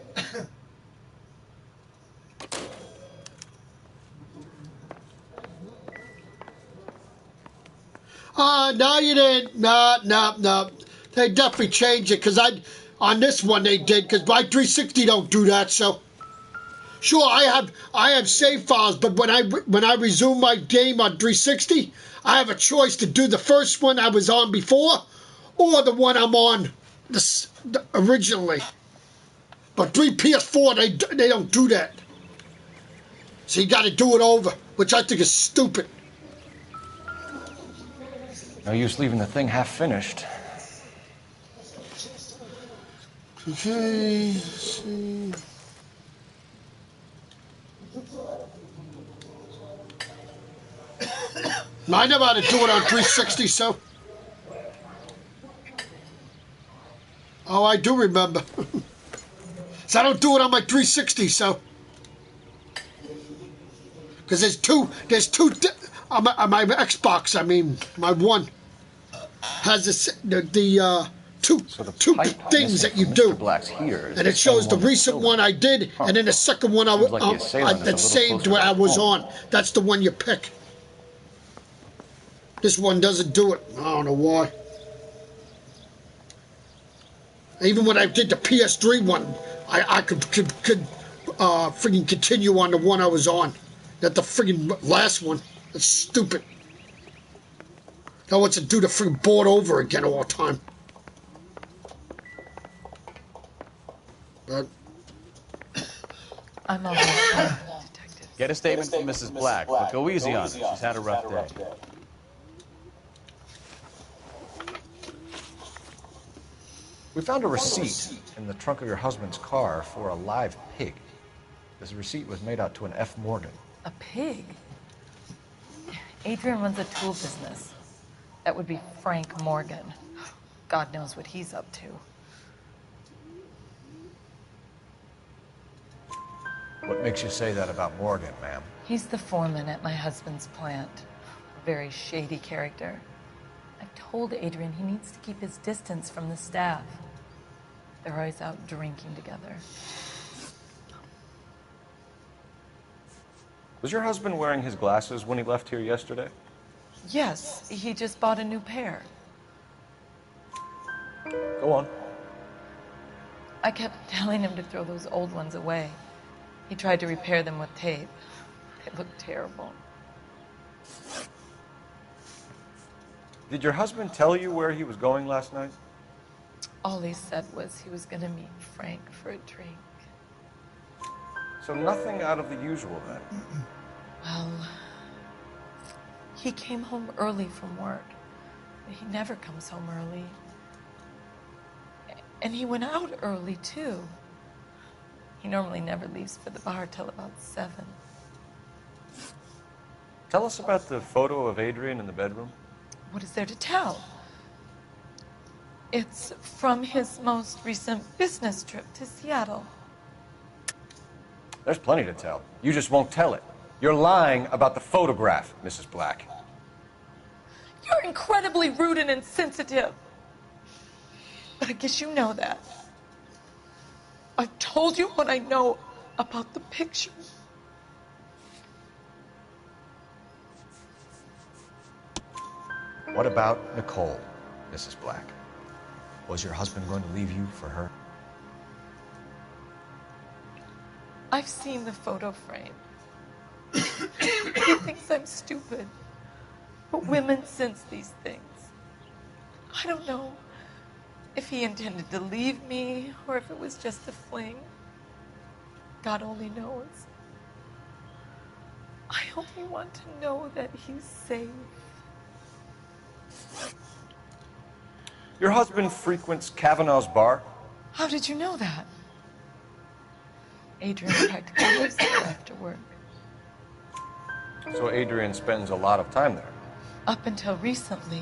No, you didn't. No. They definitely changed it, because on this one they did, because my 360 don't do that, so. Sure, I have save files, but when I resume my game on 360, I have a choice to do the first one I was on before, or the one I'm on originally. But PS4, they don't do that. So you got to do it over, which I think is stupid. No use leaving the thing half finished. Okay, let's see. I never had to do it on 360, so. Oh, I do remember. So I don't do it on my 360, so. Because there's two on my Xbox, I mean, my one has the two things that you do. And it shows the recent one I did, and then the second one that saved where I was on. That's the one you pick. This one doesn't do it. I don't know why. Even when I did the PS3 one, I could freaking continue on the one I was on. Not the freaking last one. That's stupid. Now what's it do to freaking board over again all the time? But I'm all right. Get a statement from Mrs. Black, but go easy on her. She's had a rough day. We found a receipt in the trunk of your husband's car for a live pig. This receipt was made out to an F. Morgan. A pig? Adrian runs a tool business. That would be Frank Morgan. God knows what he's up to. What makes you say that about Morgan, ma'am? He's the foreman at my husband's plant. A very shady character. I've told Adrian he needs to keep his distance from the staff. They're always out drinking together. Was your husband wearing his glasses when he left here yesterday? Yes, he just bought a new pair. Go on. I kept telling him to throw those old ones away. He tried to repair them with tape. They looked terrible. Did your husband tell you where he was going last night? All he said was he was going to meet Frank for a drink. So nothing out of the usual then? Well, he came home early from work. He never comes home early. And he went out early, too. He normally never leaves for the bar till about 7. Tell us about the photo of Adrian in the bedroom. What is there to tell? It's from his most recent business trip to Seattle. There's plenty to tell. You just won't tell it. You're lying about the photograph, Mrs. Black. You're incredibly rude and insensitive. But I guess you know that. I've told you what I know about the picture. What about Nicole, Mrs. Black? Was your husband going to leave you for her? I've seen the photo frame. He thinks I'm stupid. But women sense these things. I don't know if he intended to leave me or if it was just a fling. God only knows. I only want to know that he's safe. Your husband frequents Kavanaugh's bar? How did you know that? Adrian practically lives there after work. So Adrian spends a lot of time there? Up until recently,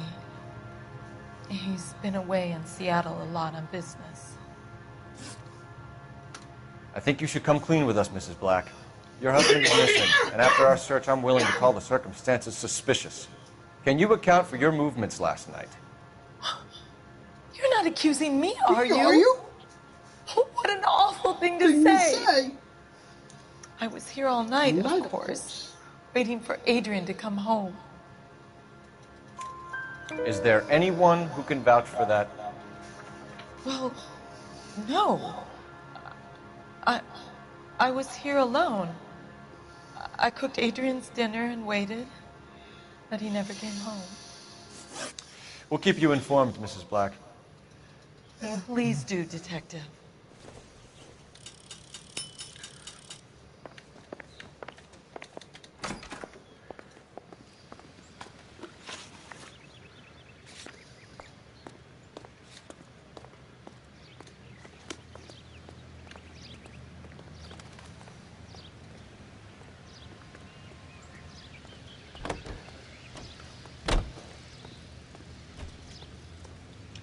he's been away in Seattle a lot on business. I think you should come clean with us, Mrs. Black. Your husband is missing, and after our search, I'm willing to call the circumstances suspicious. Can you account for your movements last night? You're not accusing me, are you? Are you? What an awful thing to say. I was here all night, of course, waiting for Adrian to come home. Is there anyone who can vouch for that? Well, no. I was here alone. I cooked Adrian's dinner and waited, but he never came home. We'll keep you informed, Mrs. Black. Please do, Detective.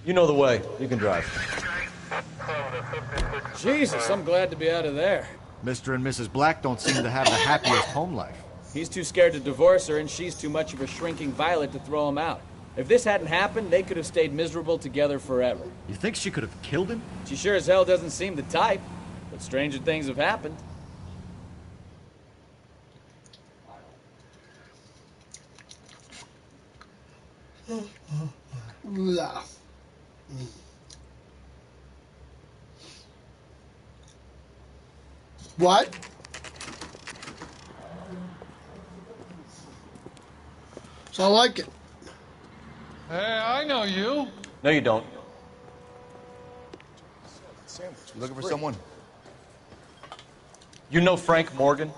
You know the way. You can drive. Jesus, I'm glad to be out of there. Mr. and Mrs. Black don't seem to have the happiest home life. He's too scared to divorce her, and she's too much of a shrinking violet to throw him out. If this hadn't happened, they could have stayed miserable together forever. You think she could have killed him? She sure as hell doesn't seem the type, but stranger things have happened. Yeah. What? So I like it. Hey, I know you. No, you don't. You looking for someone? You know Frank Morgan?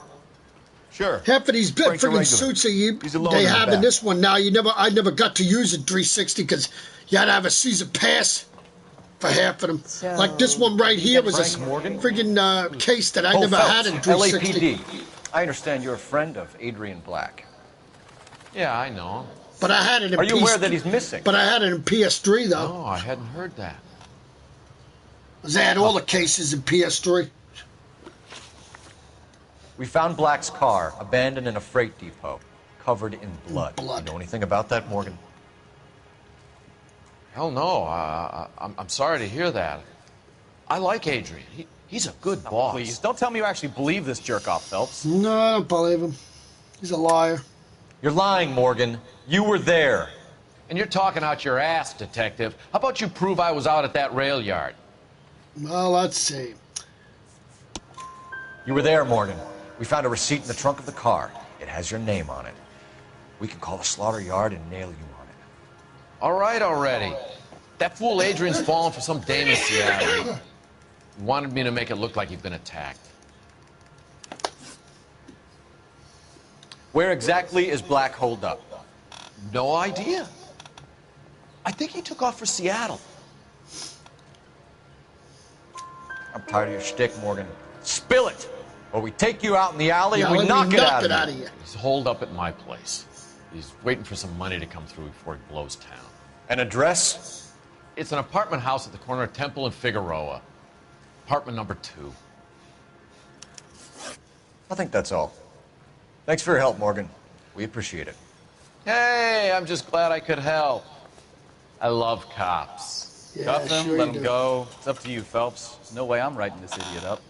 Sure. Half of these friggin' suits they have in this one now. I never got to use a 360 because you had to have a season pass for half of them. So, like this one right here was a friggin' case that I never had in 360. LAPD. I understand you're a friend of Adrian Black. Yeah, I know. But I had it in Are you aware that he's missing? But I had it in PS3 though. Oh, I hadn't heard that. Because I had all the cases in PS3. We found Black's car abandoned in a freight depot, covered in blood. You know anything about that, Morgan? Hell no. I'm sorry to hear that. I like Adrian. He's a good boss. Please, don't tell me you actually believe this jerk-off, Phelps. No, I don't believe him. He's a liar. You're lying, Morgan. You were there. And you're talking out your ass, Detective. How about you prove I was out at that rail yard? Well, let's see. You were there, Morgan. We found a receipt in the trunk of the car. It has your name on it. We can call the slaughter yard and nail you on it. All right already. That fool Adrian's fallen for some dame in Seattle. He wanted me to make it look like he'd been attacked. Where exactly is Black holed up? No idea. I think he took off for Seattle. I'm tired of your shtick, Morgan. Spill it! Or we take you out in the alley and we knock it out of you. He's holed up at my place. He's waiting for some money to come through before he blows town. An address? It's an apartment house at the corner of Temple and Figueroa. Apartment number 2. I think that's all. Thanks for your help, Morgan. We appreciate it. Hey, I'm just glad I could help. I love cops. Yeah, Cuff them, sure let you them do. go. It's up to you, Phelps. There's no way I'm writing this idiot up.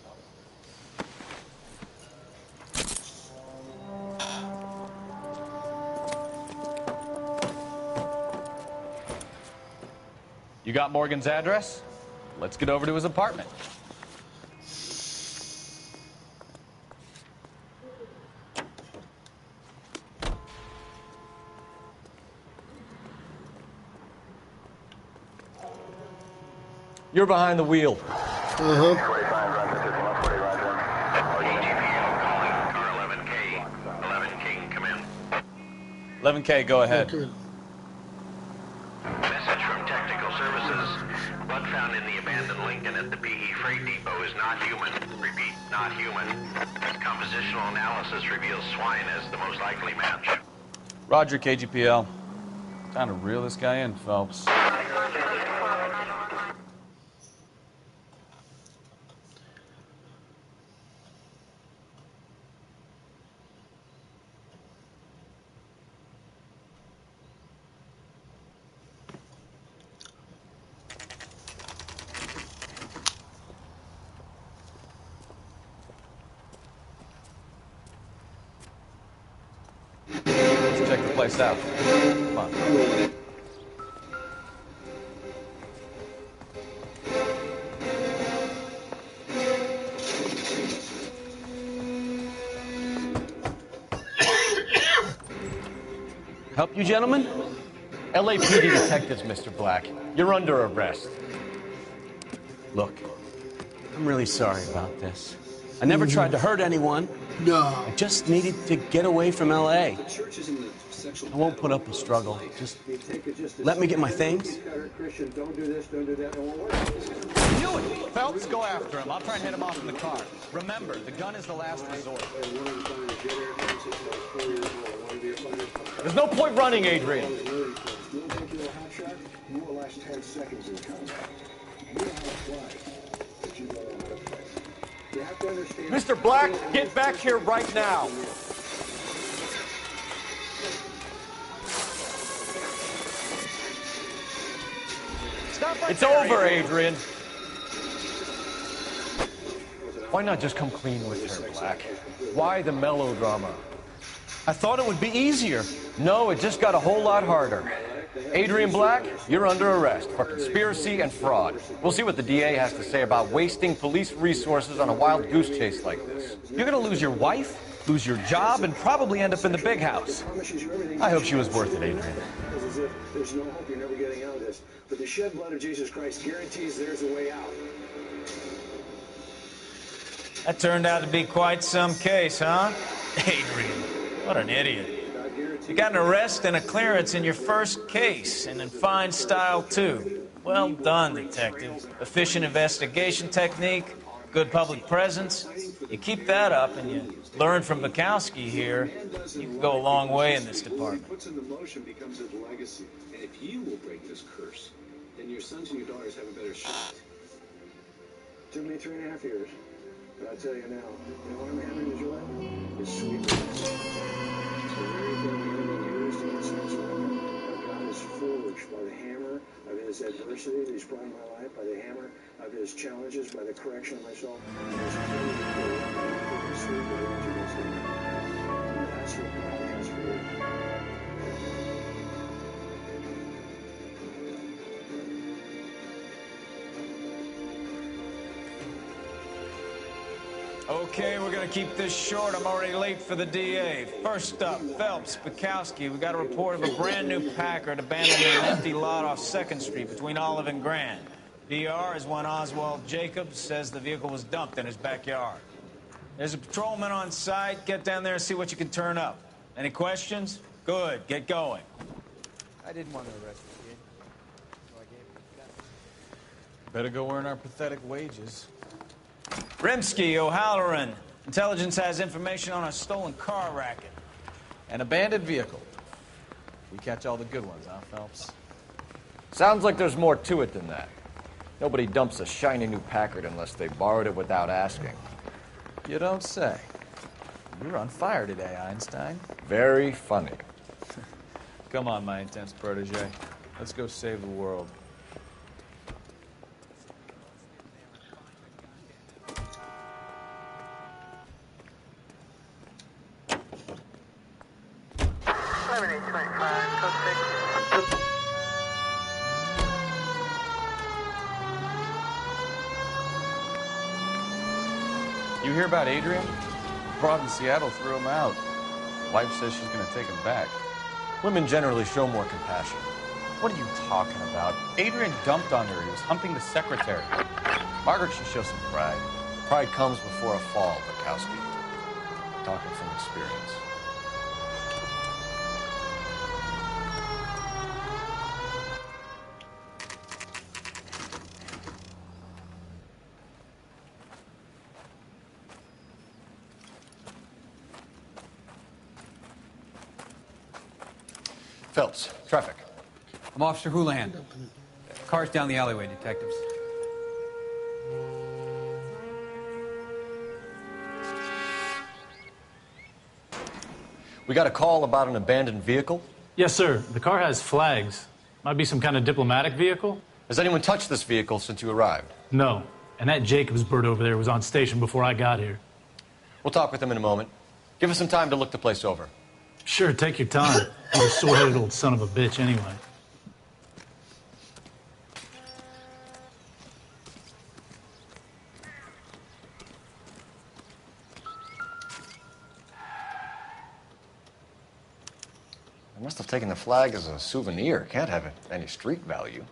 You got Morgan's address? Let's get over to his apartment. You're behind the wheel. Uh-huh. 11K, go ahead. Message from Technical Services. Blood found in the abandoned Lincoln at the PE Freight Depot is not human. Repeat, not human. Compositional analysis reveals swine as the most likely match. Roger, KGPL. Time to reel this guy in, Phelps. Let's check the place out. Come on. Help you, gentlemen? LAPD detectives, Mr. Black. You're under arrest. Look, I'm really sorry about this. I never tried to hurt anyone. No. I just needed to get away from LA. I won't put up a struggle. Just let me get my things. Do it! Phelps, go after him. I'll try and hit him off in the car. Remember, the gun is the last resort. There's no point running, Adrian. Mr. Black, get back here right now. It's over, Adrian. Why not just come clean with her, Black? Why the melodrama? I thought it would be easier. No, it just got a whole lot harder. Adrian Black, you're under arrest for conspiracy and fraud. We'll see what the DA has to say about wasting police resources on a wild goose chase like this. You're gonna lose your wife, lose your job, and probably end up in the big house. I hope she was worth it, Adrian. As if there's no hope you're never getting out of this. But the shed blood of Jesus Christ guarantees there's a way out. That turned out to be quite some case, huh? Adrian, what an idiot. You got an arrest and a clearance in your first case, and in fine style, too. Well done, detective. Efficient investigation technique, good public presence. You keep that up and you learn from Bukowski here, you can go a long way in this department. Puts into motion becomes his legacy. And if you will break this curse, then your sons and your daughters have a better shot. Took me 3.5 years. But I tell you now, you know what I'm having to enjoy? Is sweetness. The very thing the enemy used against us, God is forged by the hammer of his adversity that he's brought in my life, by the hammer of his challenges, by the correction of myself. And that's what God has for you. Okay, we're gonna keep this short. I'm already late for the DA. First up, Phelps, Bukowski. We got a report of a brand new Packard abandoned in an empty lot off 2nd Street between Olive and Grand. PR is one Oswald Jacobs says the vehicle was dumped in his backyard. There's a patrolman on site. Get down there and see what you can turn up. Any questions? Good, get going. I didn't want to arrest the kid, so I gave him the gun. Better go earn our pathetic wages. Rimsky, O'Halloran. Intelligence has information on a stolen car racket. An abandoned vehicle. We catch all the good ones, huh, Phelps? Sounds like there's more to it than that. Nobody dumps a shiny new Packard unless they borrowed it without asking. You don't say. You're on fire today, Einstein. Very funny. Come on, my intense protege. Let's go save the world. You hear about Adrian? Broad in Seattle threw him out. Wife says she's going to take him back. Women generally show more compassion. What are you talking about? Adrian dumped on her. He was humping the secretary. Margaret should show some pride. Pride comes before a fall, Bukowski. Talking from experience. Phelps, traffic. I'm Officer Houlihan. Car's down the alleyway, detectives. We got a call about an abandoned vehicle? Yes, sir. The car has flags. Might be some kind of diplomatic vehicle. Has anyone touched this vehicle since you arrived? No. And that Jacobs bird over there was on station before I got here. We'll talk with him in a moment. Give us some time to look the place over. Sure, take your time. He's a sore-headed old son of a bitch anyway. I must have taken the flag as a souvenir. Can't have any street value.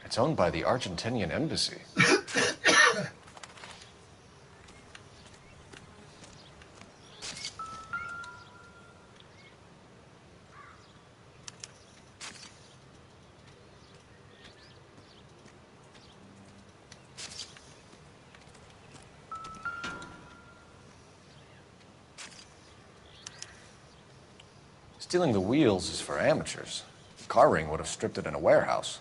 It's owned by the Argentinian embassy. Stealing the wheels is for amateurs. The car ring would have stripped it in a warehouse.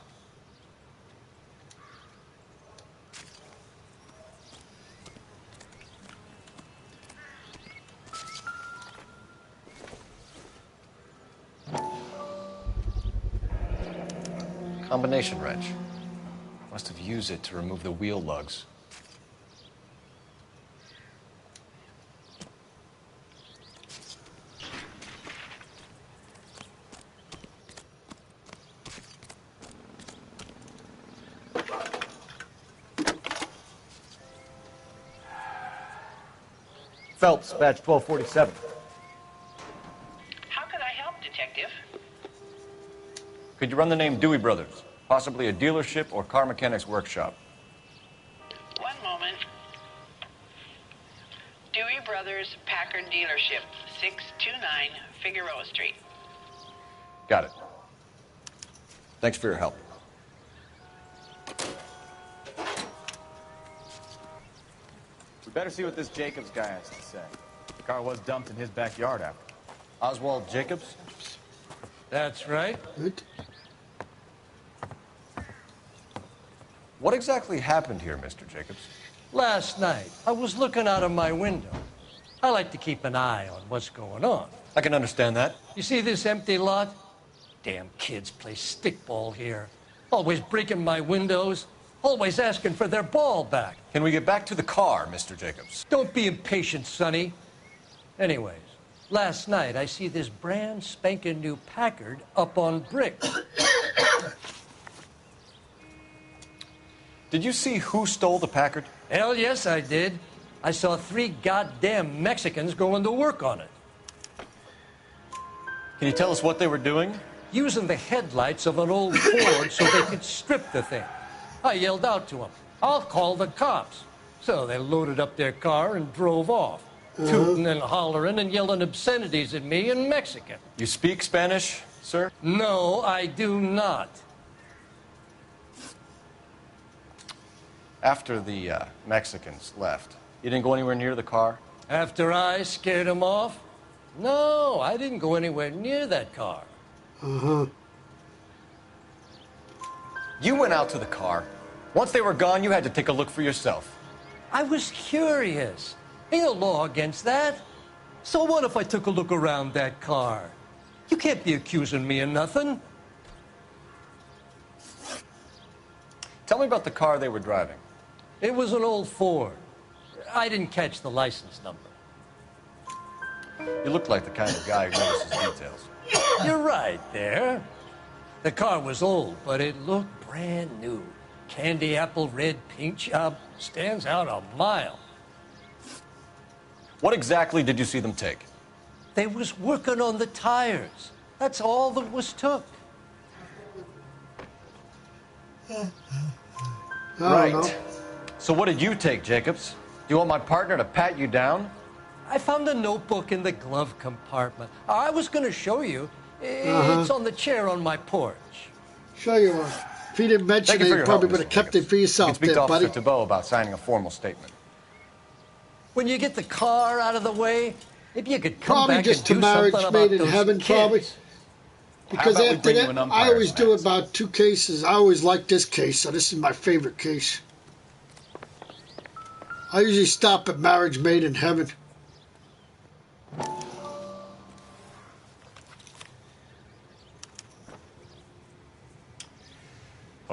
Combination wrench. Must have used it to remove the wheel lugs. Phelps, badge 1247. How can I help, Detective? Could you run the name Dewey Brothers? Possibly a dealership or car mechanics workshop. One moment. Dewey Brothers Packard Dealership, 629 Figueroa Street. Got it. Thanks for your help. We better see what this Jacobs guy has to say. The car was dumped in his backyard after. Oswald Jacobs? That's right. What exactly happened here, Mr. Jacobs? Last night, I was looking out of my window. I like to keep an eye on what's going on. I can understand that. You see this empty lot? Damn kids play stickball here. Always breaking my windows. Always asking for their ball back. Can we get back to the car, Mr. Jacobs? Don't be impatient, Sonny. Anyways, last night I see this brand spanking new Packard up on bricks. Did you see who stole the Packard? Hell yes, I did. I saw 3 goddamn Mexicans going to work on it. Can you tell us what they were doing? Using the headlights of an old Ford so they could strip the thing. I yelled out to them, "I'll call the cops." So they loaded up their car and drove off, tooting and hollering and yelling obscenities at me in Mexican. You speak Spanish, sir? No, I do not. After the Mexicans left, you didn't go anywhere near the car? After I scared them off? No, I didn't go anywhere near that car. You went out to the car. Once they were gone, you had to take a look for yourself. I was curious. Ain't no law against that. So what if I took a look around that car? You can't be accusing me of nothing. Tell me about the car they were driving. It was an old Ford. I didn't catch the license number. You look like the kind of guy who notices details. You're right there. The car was old, but it looked brand new. Candy apple red paint job stands out a mile. What exactly did you see them take? They was working on the tires. That's all that was took. Right. So what did you take, Jacobs? Do you want my partner to pat you down? I found a notebook in the glove compartment. I was going to show you. It's on the chair on my porch. Show you one. If you didn't mention it, you probably would have kept it for yourself You can speak there, to Officer buddy. Thibault about signing a formal statement. When you get the car out of the way, if you could come Probably back just and to do marriage something made about in those heaven, kids. probably. Because about we after bring you that, an I umpire, always do about 2 cases. I always like this case, so this is my favorite case. I usually stop at marriage made in heaven.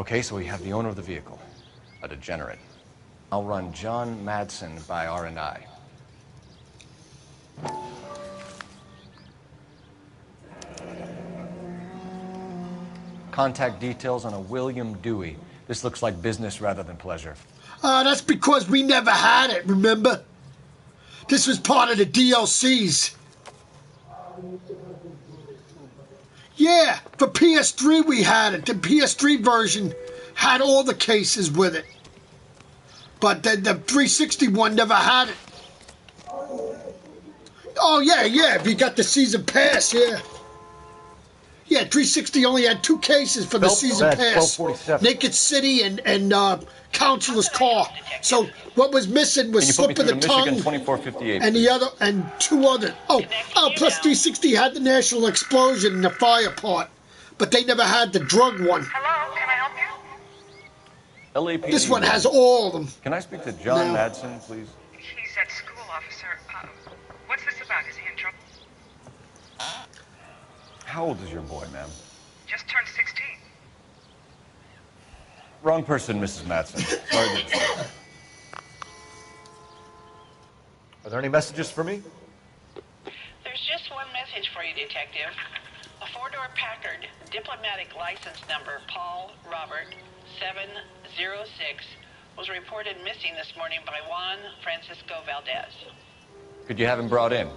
Okay, so we have the owner of the vehicle, a degenerate. I'll run John Madsen by R&I. Contact details on a William Dewey. This looks like business rather than pleasure. That's because we never had it, remember? This was part of the DLCs. Yeah, for PS3 we had it. The PS3 version had all the cases with it. But the 360 one never had it. Oh, yeah, if you got the season pass, yeah. Yeah, 360 only had 2 cases for the season pass. 1247. Naked City and Counselor's Car. So what was missing was Slip of the Tongue. Michigan 2458. And the other, and 2 others. Oh, plus 360 had the National Explosion and the fire part. But they never had the drug one. Hello, can I help you? LAPD. This one has all of them. Can I speak to John Madsen, please? He's at school, officer. What's this about? Is he in trouble? How old is your boy, ma'am? Just turned 16. Wrong person, Mrs. Madsen. Sorry to disturb. Are there any messages for me? There's just one message for you, Detective. A 4-door Packard, diplomatic license number Paul Robert 706, was reported missing this morning by Juan Francisco Valdez. Could you have him brought in?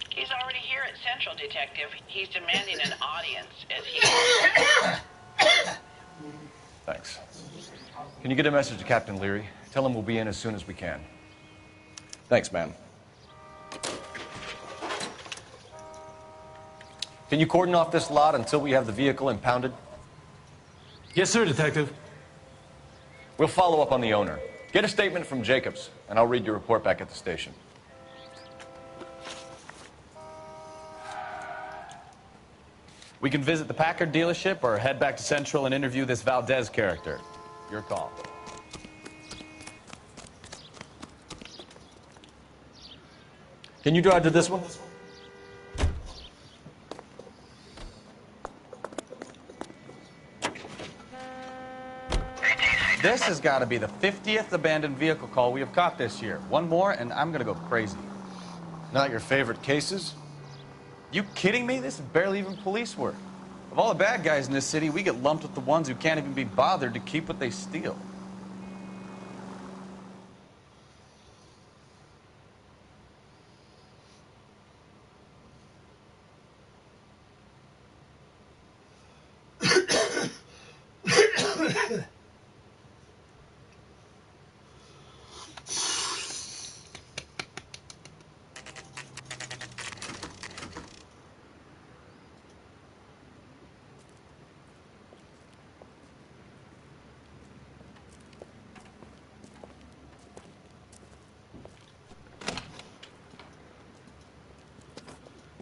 He's already here at Central, Detective. He's demanding an audience, as he Thanks. Can you get a message to Captain Leary? Tell him we'll be in as soon as we can. Thanks, ma'am. Can you cordon off this lot until we have the vehicle impounded? Yes, sir, Detective. We'll follow up on the owner. Get a statement from Jacobs, and I'll read your report back at the station. We can visit the Packard dealership or head back to Central and interview this Valdez character. Your call. Can you drive to this one? This has got to be the 50th abandoned vehicle call we have caught this year. One more, and I'm going to go crazy. Not your favorite cases? You kidding me? This is barely even police work. Of all the bad guys in this city, we get lumped with the ones who can't even be bothered to keep what they steal.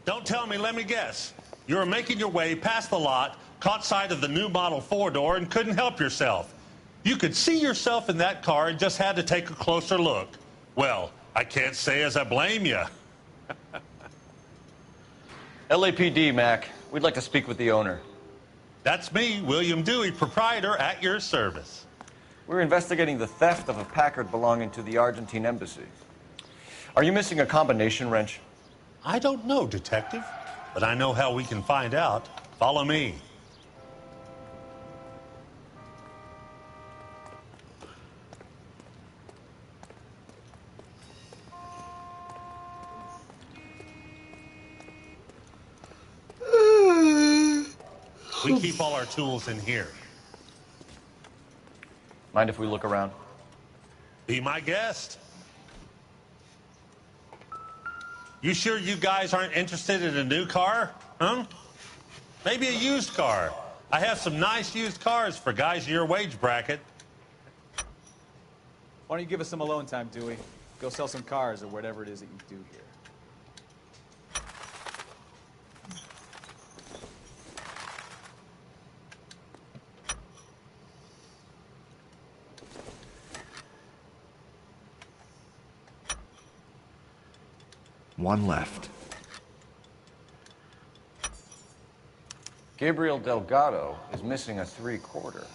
Don't tell me, let me guess. You were making your way past the lot, caught sight of the new model 4-door, and couldn't help yourself. You could see yourself in that car and just had to take a closer look. Well, I can't say as I blame you. LAPD, Mac. We'd like to speak with the owner. That's me, William Dewey, proprietor, at your service. We're investigating the theft of a Packard belonging to the Argentine embassy. Are you missing a combination wrench? I don't know, Detective, but I know how we can find out. Follow me. We keep all our tools in here. Mind if we look around? Be my guest. You sure you guys aren't interested in a new car? Huh? Maybe a used car. I have some nice used cars for guys in your wage bracket. Why don't you give us some alone time, Dewey? Go sell some cars or whatever it is that you do here. One left. Gabriel Delgado is missing a 3/4.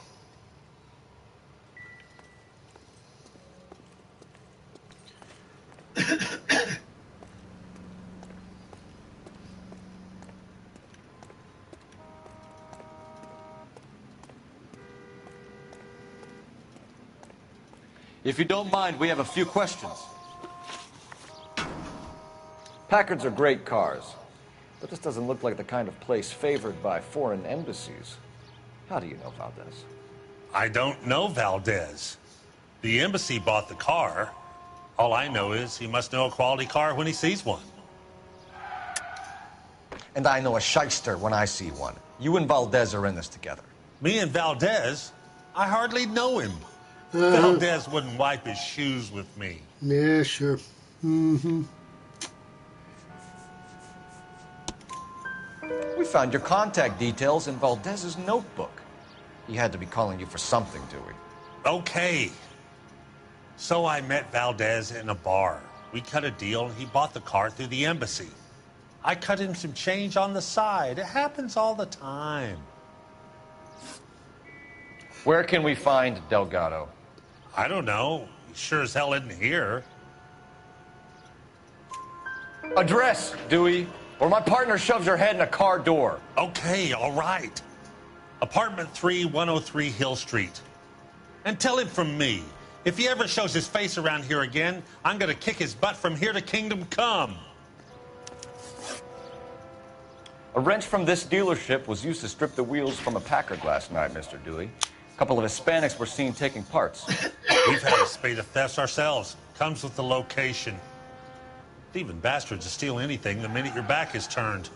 If you don't mind, we have a few questions. Packards are great cars, but this doesn't look like the kind of place favored by foreign embassies. How do you know Valdez? I don't know Valdez. The embassy bought the car. All I know is he must know a quality car when he sees one. And I know a shyster when I see one. You and Valdez are in this together. Me and Valdez? I hardly know him. Valdez wouldn't wipe his shoes with me. Yeah, sure. Mm-hmm. We found your contact details in Valdez's notebook. He had to be calling you for something, Dewey. Okay. So I met Valdez in a bar. We cut a deal and he bought the car through the embassy. I cut him some change on the side. It happens all the time. Where can we find Delgado? I don't know. He sure as hell isn't here. Address, Dewey, or my partner shoves your head in a car door. Okay, all right. Apartment 3, 103 Hill Street. And tell him from me, if he ever shows his face around here again, I'm gonna kick his butt from here to Kingdom Come. A wrench from this dealership was used to strip the wheels from a Packard last night, Mr. Dewey. A couple of Hispanics were seen taking parts. We've had a spate of thefts ourselves. Comes with the location. Thieving bastards will steal anything the minute your back is turned.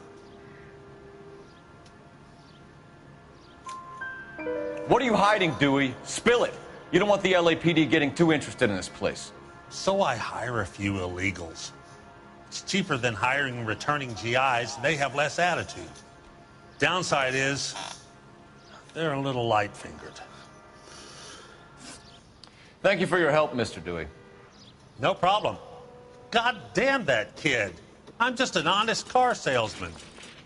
What are you hiding, Dewey? Spill it. You don't want the LAPD getting too interested in this place. So I hire a few illegals. It's cheaper than hiring returning GIs, and they have less attitude. Downside is, they're a little light-fingered. Thank you for your help, Mr. Dewey. No problem. God damn that kid. I'm just an honest car salesman.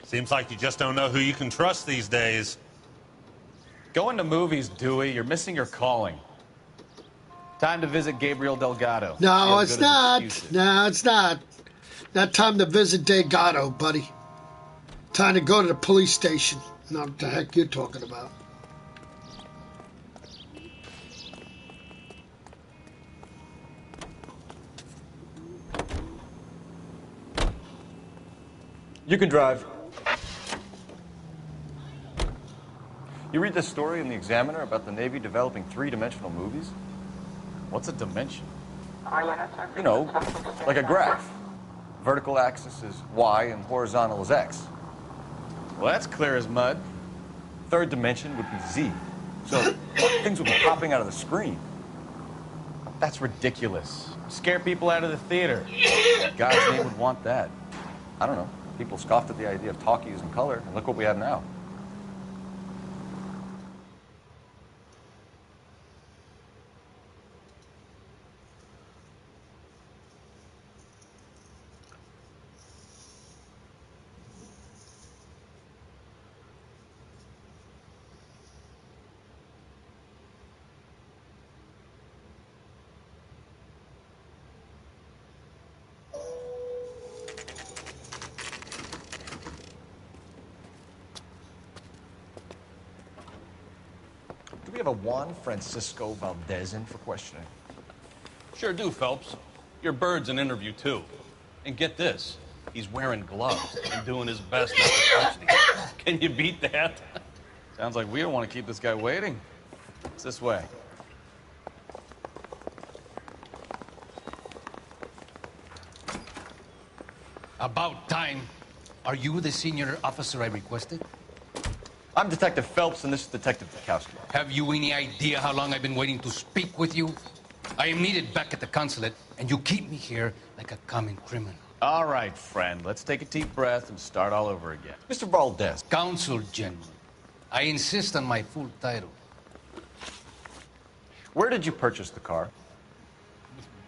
Seems like you just don't know who you can trust these days. Going to movies, Dewey. You're missing your calling. Time to visit Gabriel Delgado. No, it's not. No, it's not. Not time to visit Delgado, buddy. Time to go to the police station. I don't know what the heck you're talking about. You can drive. You read this story in the Examiner about the Navy developing three-dimensional movies? What's a dimension? You know, like a graph. Vertical axis is Y and horizontal is X. Well, that's clear as mud. Third dimension would be Z. So things would be popping out of the screen. That's ridiculous. Scare people out of the theater. God's name would want that. I don't know. People scoffed at the idea of talkies in color, and look what we have now. Do we have a Juan Francisco Valdez in for questioning? Sure do, Phelps. Your bird's an interview, too. And get this, he's wearing gloves and doing his best not to touch these. Can you beat that? Sounds like we don't want to keep this guy waiting. It's this way. About time. Are you the senior officer I requested? I'm Detective Phelps, and this is Detective Bukowski. Have you any idea how long I've been waiting to speak with you? I am needed back at the consulate, and you keep me here like a common criminal. All right, friend. Let's take a deep breath and start all over again. Mr. Valdez. Consul General. I insist on my full title. Where did you purchase the car?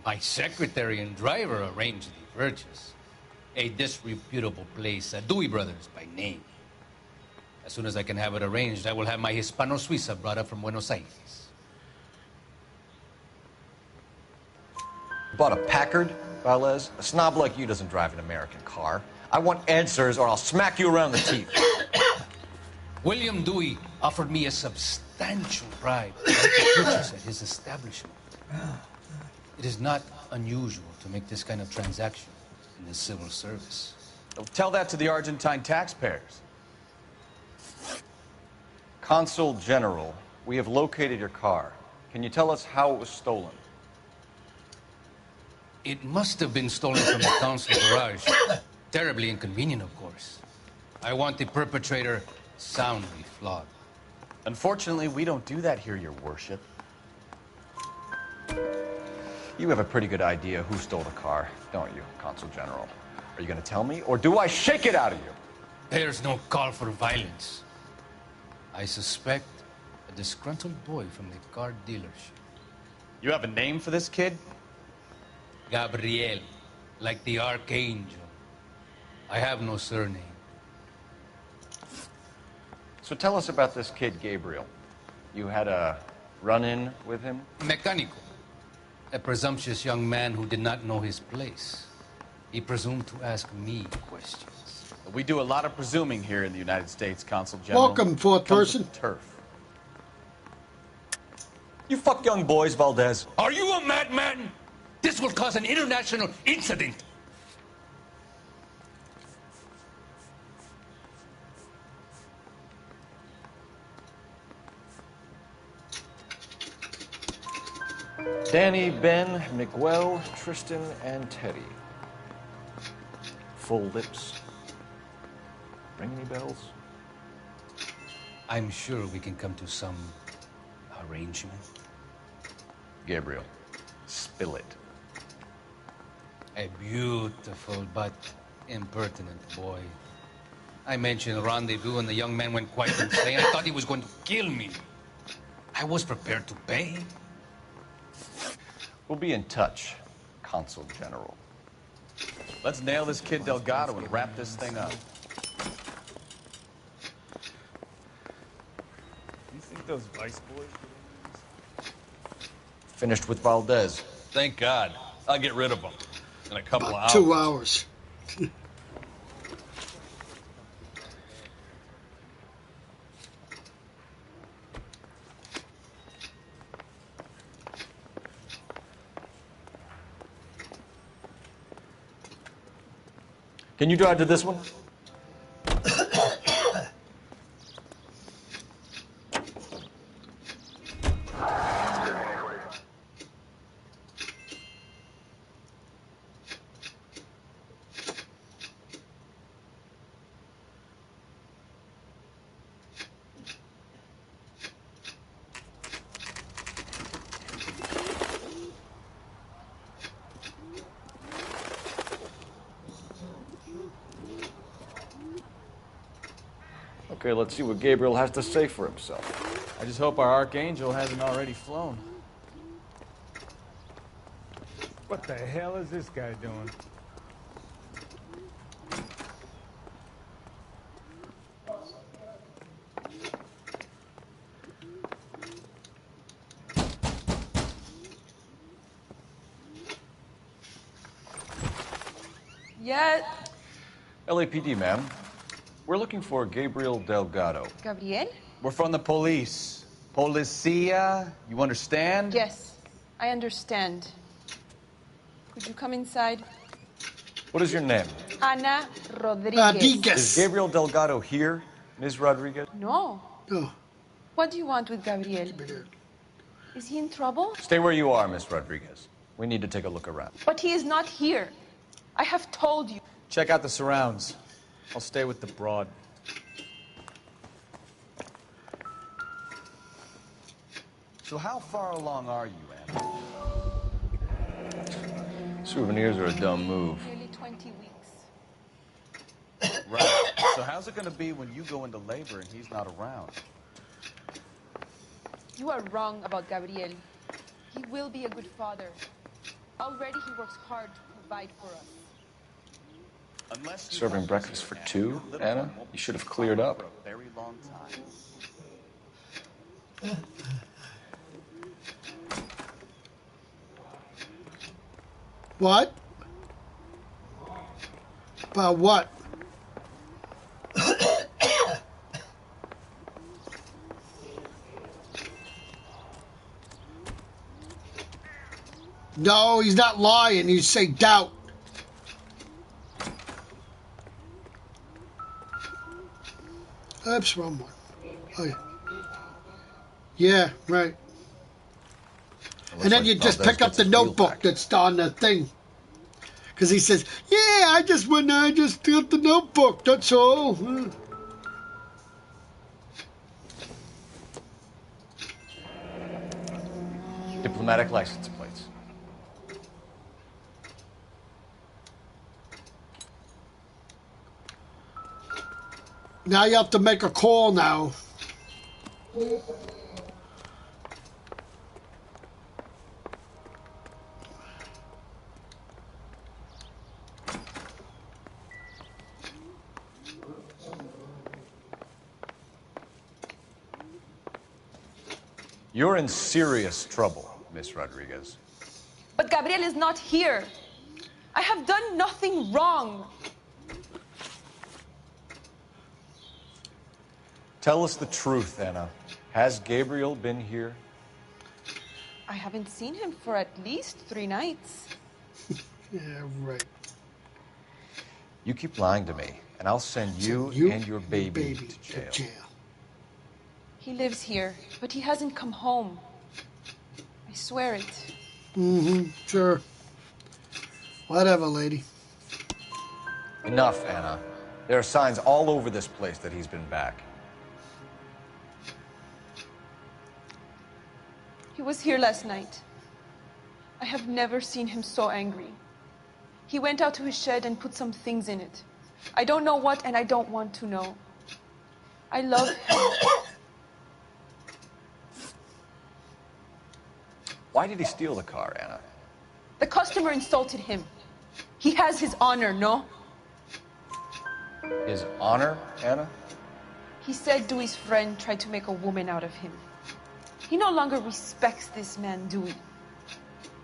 My secretary and driver arranged the purchase. A disreputable place, Dewey Brothers by name. As soon as I can have it arranged, I will have my Hispano-Suiza brought up from Buenos Aires. Bought a Packard, Valdez? A snob like you doesn't drive an American car. I want answers or I'll smack you around the teeth. William Dewey offered me a substantial bribe to purchase at his establishment. It is not unusual to make this kind of transaction in the civil service. Well, tell that to the Argentine taxpayers. Consul General, we have located your car. Can you tell us how it was stolen? It must have been stolen from the council garage. Terribly inconvenient, of course. I want the perpetrator soundly flogged. Unfortunately, we don't do that here, Your Worship. You have a pretty good idea who stole the car, don't you, Consul General? Are you going to tell me, or do I shake it out of you? There's no call for violence. I suspect a disgruntled boy from the car dealership. You have a name for this kid? Gabriel, like the archangel. I have no surname. So tell us about this kid, Gabriel. You had a run-in with him? Mecánico. A presumptuous young man who did not know his place. He presumed to ask me questions. We do a lot of presuming here in the United States, Consul General. Welcome, fourth person. Turf. You fuck young boys, Valdez. Are you a madman? This will cause an international incident. Danny, Ben, Miguel, Tristan, and Teddy. Full lips. Ring any bells? I'm sure we can come to some arrangement. Gabriel, spill it. A beautiful but impertinent boy. I mentioned rendezvous and the young man went quite insane. I thought he was going to kill me. I was prepared to pay. We'll be in touch, Consul General. Let's nail this kid Delgado and wrap this thing up. You think those vice boys? Finished with Valdez. Thank God. I'll get rid of him in a couple of hours. 2 hours. Can you drive to this one? Okay, let's see what Gabriel has to say for himself. I just hope our archangel hasn't already flown. What the hell is this guy doing? Yes. LAPD, ma'am. We're looking for Gabriel Delgado. Gabriel? We're from the police. Policia, you understand? Yes, I understand. Could you come inside? What is your name? Ana Rodriguez. Is Gabriel Delgado here, Ms. Rodriguez? No. What do you want with Gabriel? Is he in trouble? Stay where you are, Ms. Rodriguez. We need to take a look around. But he is not here. I have told you. Check out the surrounds. I'll stay with the broad. So how far along are you, Anna? Souvenirs are a dumb move. Nearly 20 weeks. Right. So how's it going to be when you go into labor and he's not around? You are wrong about Gabriel. He will be a good father. Already he works hard to provide for us. Serving breakfast for two, Anna? You should have cleared up. For a very long time. What? About what? No, he's not lying. He's saying doubt. Oops, wrong one. Oh, yeah. Yeah, right. And then you just pick up the notebook that's on the thing. Because he says, yeah, I just got the notebook, that's all. Diplomatic license plates. Now you have to make a call now. You're in serious trouble, Miss Rodriguez. But Gabriel is not here. I have done nothing wrong. Tell us the truth, Anna. Has Gabriel been here? I haven't seen him for at least 3 nights. Yeah, right. You keep lying to me, and I'll send you and your baby to jail. He lives here, but he hasn't come home. I swear it. Mm-hmm, sure. Whatever, lady. Enough, Anna. There are signs all over this place that he's been back. He was here last night. I have never seen him so angry. He went out to his shed and put some things in it. I don't know what, and I don't want to know. I love him. Why did he steal the car, Anna? The customer insulted him. He has his honor, no? His honor, Anna? He said Dewey's friend tried to make a woman out of him. He no longer respects this man, Dewey.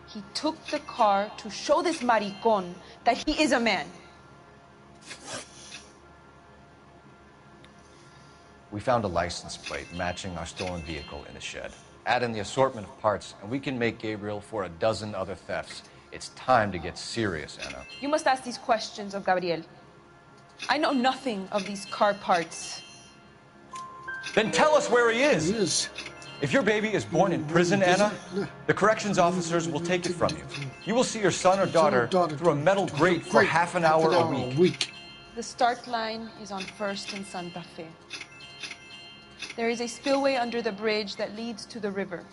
He took the car to show this maricon that he is a man. We found a license plate matching our stolen vehicle in the shed. Add in the assortment of parts, and we can make Gabriel for a dozen other thefts. It's time to get serious, Anna. You must ask these questions of Gabriel. I know nothing of these car parts. Then tell us where he is. If your baby is born in prison, Anna, the corrections officers will take it from you. You will see your son or daughter through a metal grate for half an hour a week. The start line is on 1st and Santa Fe. There is a spillway under the bridge that leads to the river.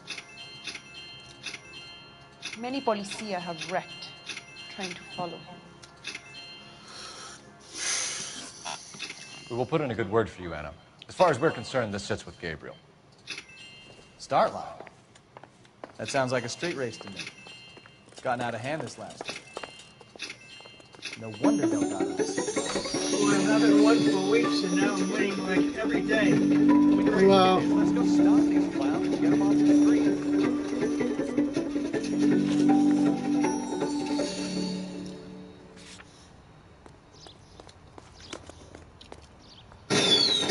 Many policia have wrecked trying to follow him. We will put in a good word for you, Anna. As far as we're concerned, this sits with Gabriel. Start line? That sounds like a street race to me. It's gotten out of hand this last year. No wonder Delgado is. Well, I haven't won for weeks, and now I'm winning like every day. Wow. Let's go stop these clowns and get them off the street.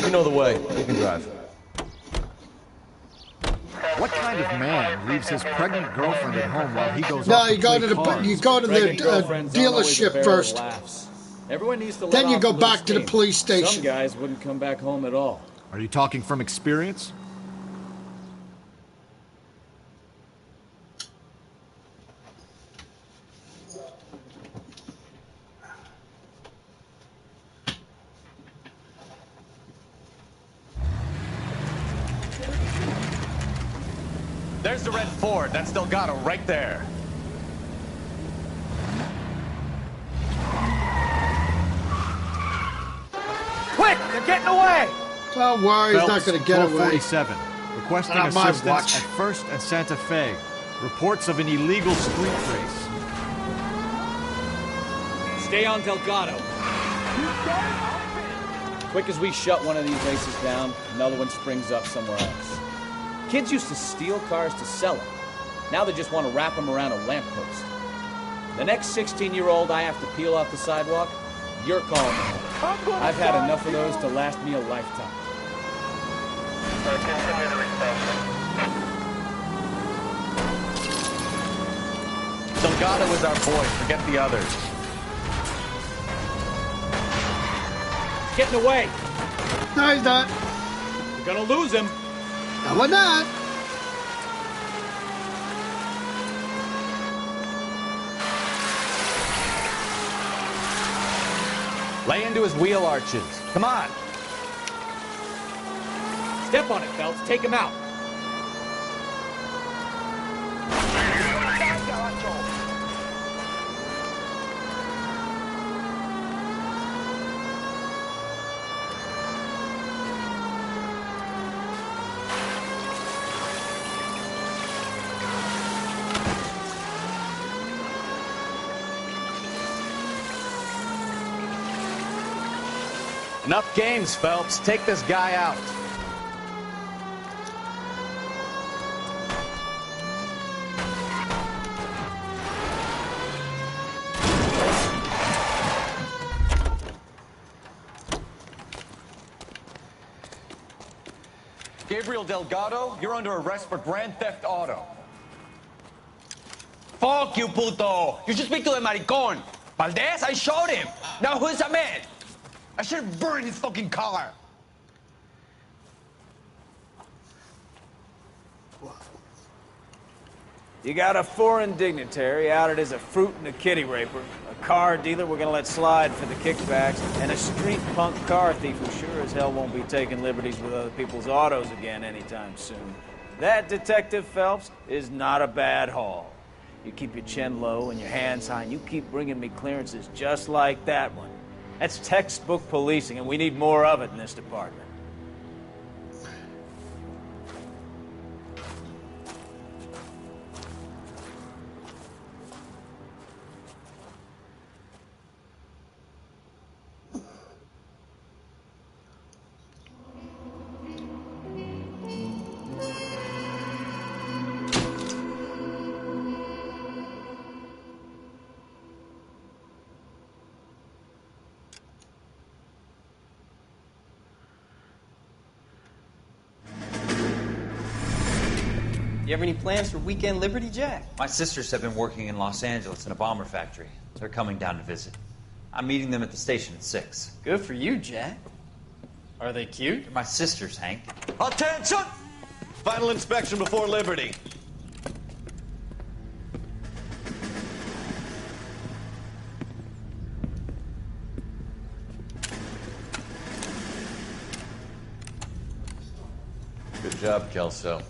You know the way. You can drive. What kind of man leaves his pregnant girlfriend at home while he goes No, off you go to the Pregnant girlfriends aren't always a dealership barrel of first. laughs. Everyone needs to let Then you off go a little back to the steam. police station. Some guys wouldn't come back home at all. Are you talking from experience? There's the red Ford. That's Delgado right there. Quick! They're getting away! Don't worry, he's not Phelps, going to get away. 447. Requesting Not my assistance watch. at 1st and Santa Fe. Reports of an illegal street race. Stay on Delgado. Quick as we shut one of these races down, another one springs up somewhere else. Kids used to steal cars to sell them. Now they just want to wrap them around a lamppost. The next 16-year-old I have to peel off the sidewalk, you're calling me. I've had enough of those to last me a lifetime. Delgado is our boy. Forget the others. Getting away. No, he's not. We're gonna lose him. No, we're not. Lay into his wheel arches. Come on. Step on it, Phelps. Take him out. Enough games, Phelps. Take this guy out. Gabriel Delgado, you're under arrest for grand theft auto. Fuck you, puto. You should speak to the maricón. Valdez, I shot him. Now who's a man? I should have burned his fucking car. You got a foreign dignitary outed as a fruit and a kitty raper, a car dealer we're gonna let slide for the kickbacks, and a street punk car thief who sure as hell won't be taking liberties with other people's autos again anytime soon. That, Detective Phelps, is not a bad haul. You keep your chin low and your hands high, and you keep bringing me clearances just like that one. That's textbook policing, and we need more of it in this department. You have any plans for Weekend Liberty, Jack? My sisters have been working in Los Angeles in a bomber factory. They're coming down to visit. I'm meeting them at the station at 6. Good for you, Jack. Are they cute? They're my sisters, Hank. Attention! Final inspection before Liberty. Good job, Kelso.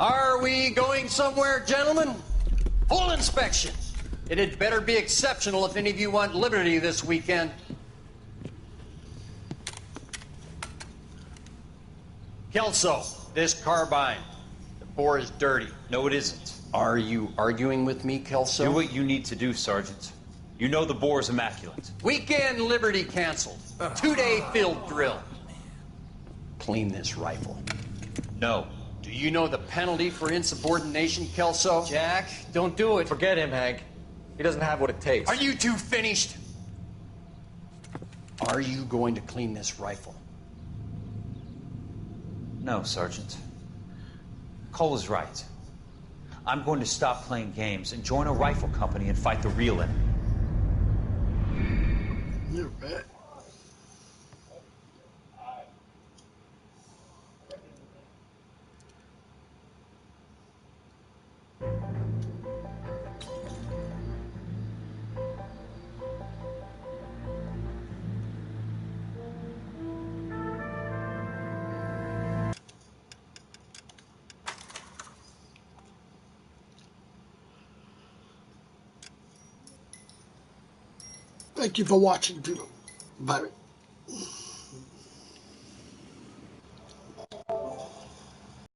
Are we going somewhere, gentlemen? Full inspection. It had better be exceptional if any of you want liberty this weekend. Kelso, this carbine. The bore is dirty. No, it isn't. Are you arguing with me, Kelso? Do what you need to do, Sergeant. You know the bore is immaculate. Weekend Liberty canceled. 2-day field drill. Clean this rifle. No. Do you know the penalty for insubordination, Kelso? Jack, don't do it. Forget him, Hank. He doesn't have what it takes. Are you two finished? Are you going to clean this rifle? No, Sergeant. Cole is right. I'm going to stop playing games and join a rifle company and fight the real enemy. You're right. Thank you for watching, people. Bye.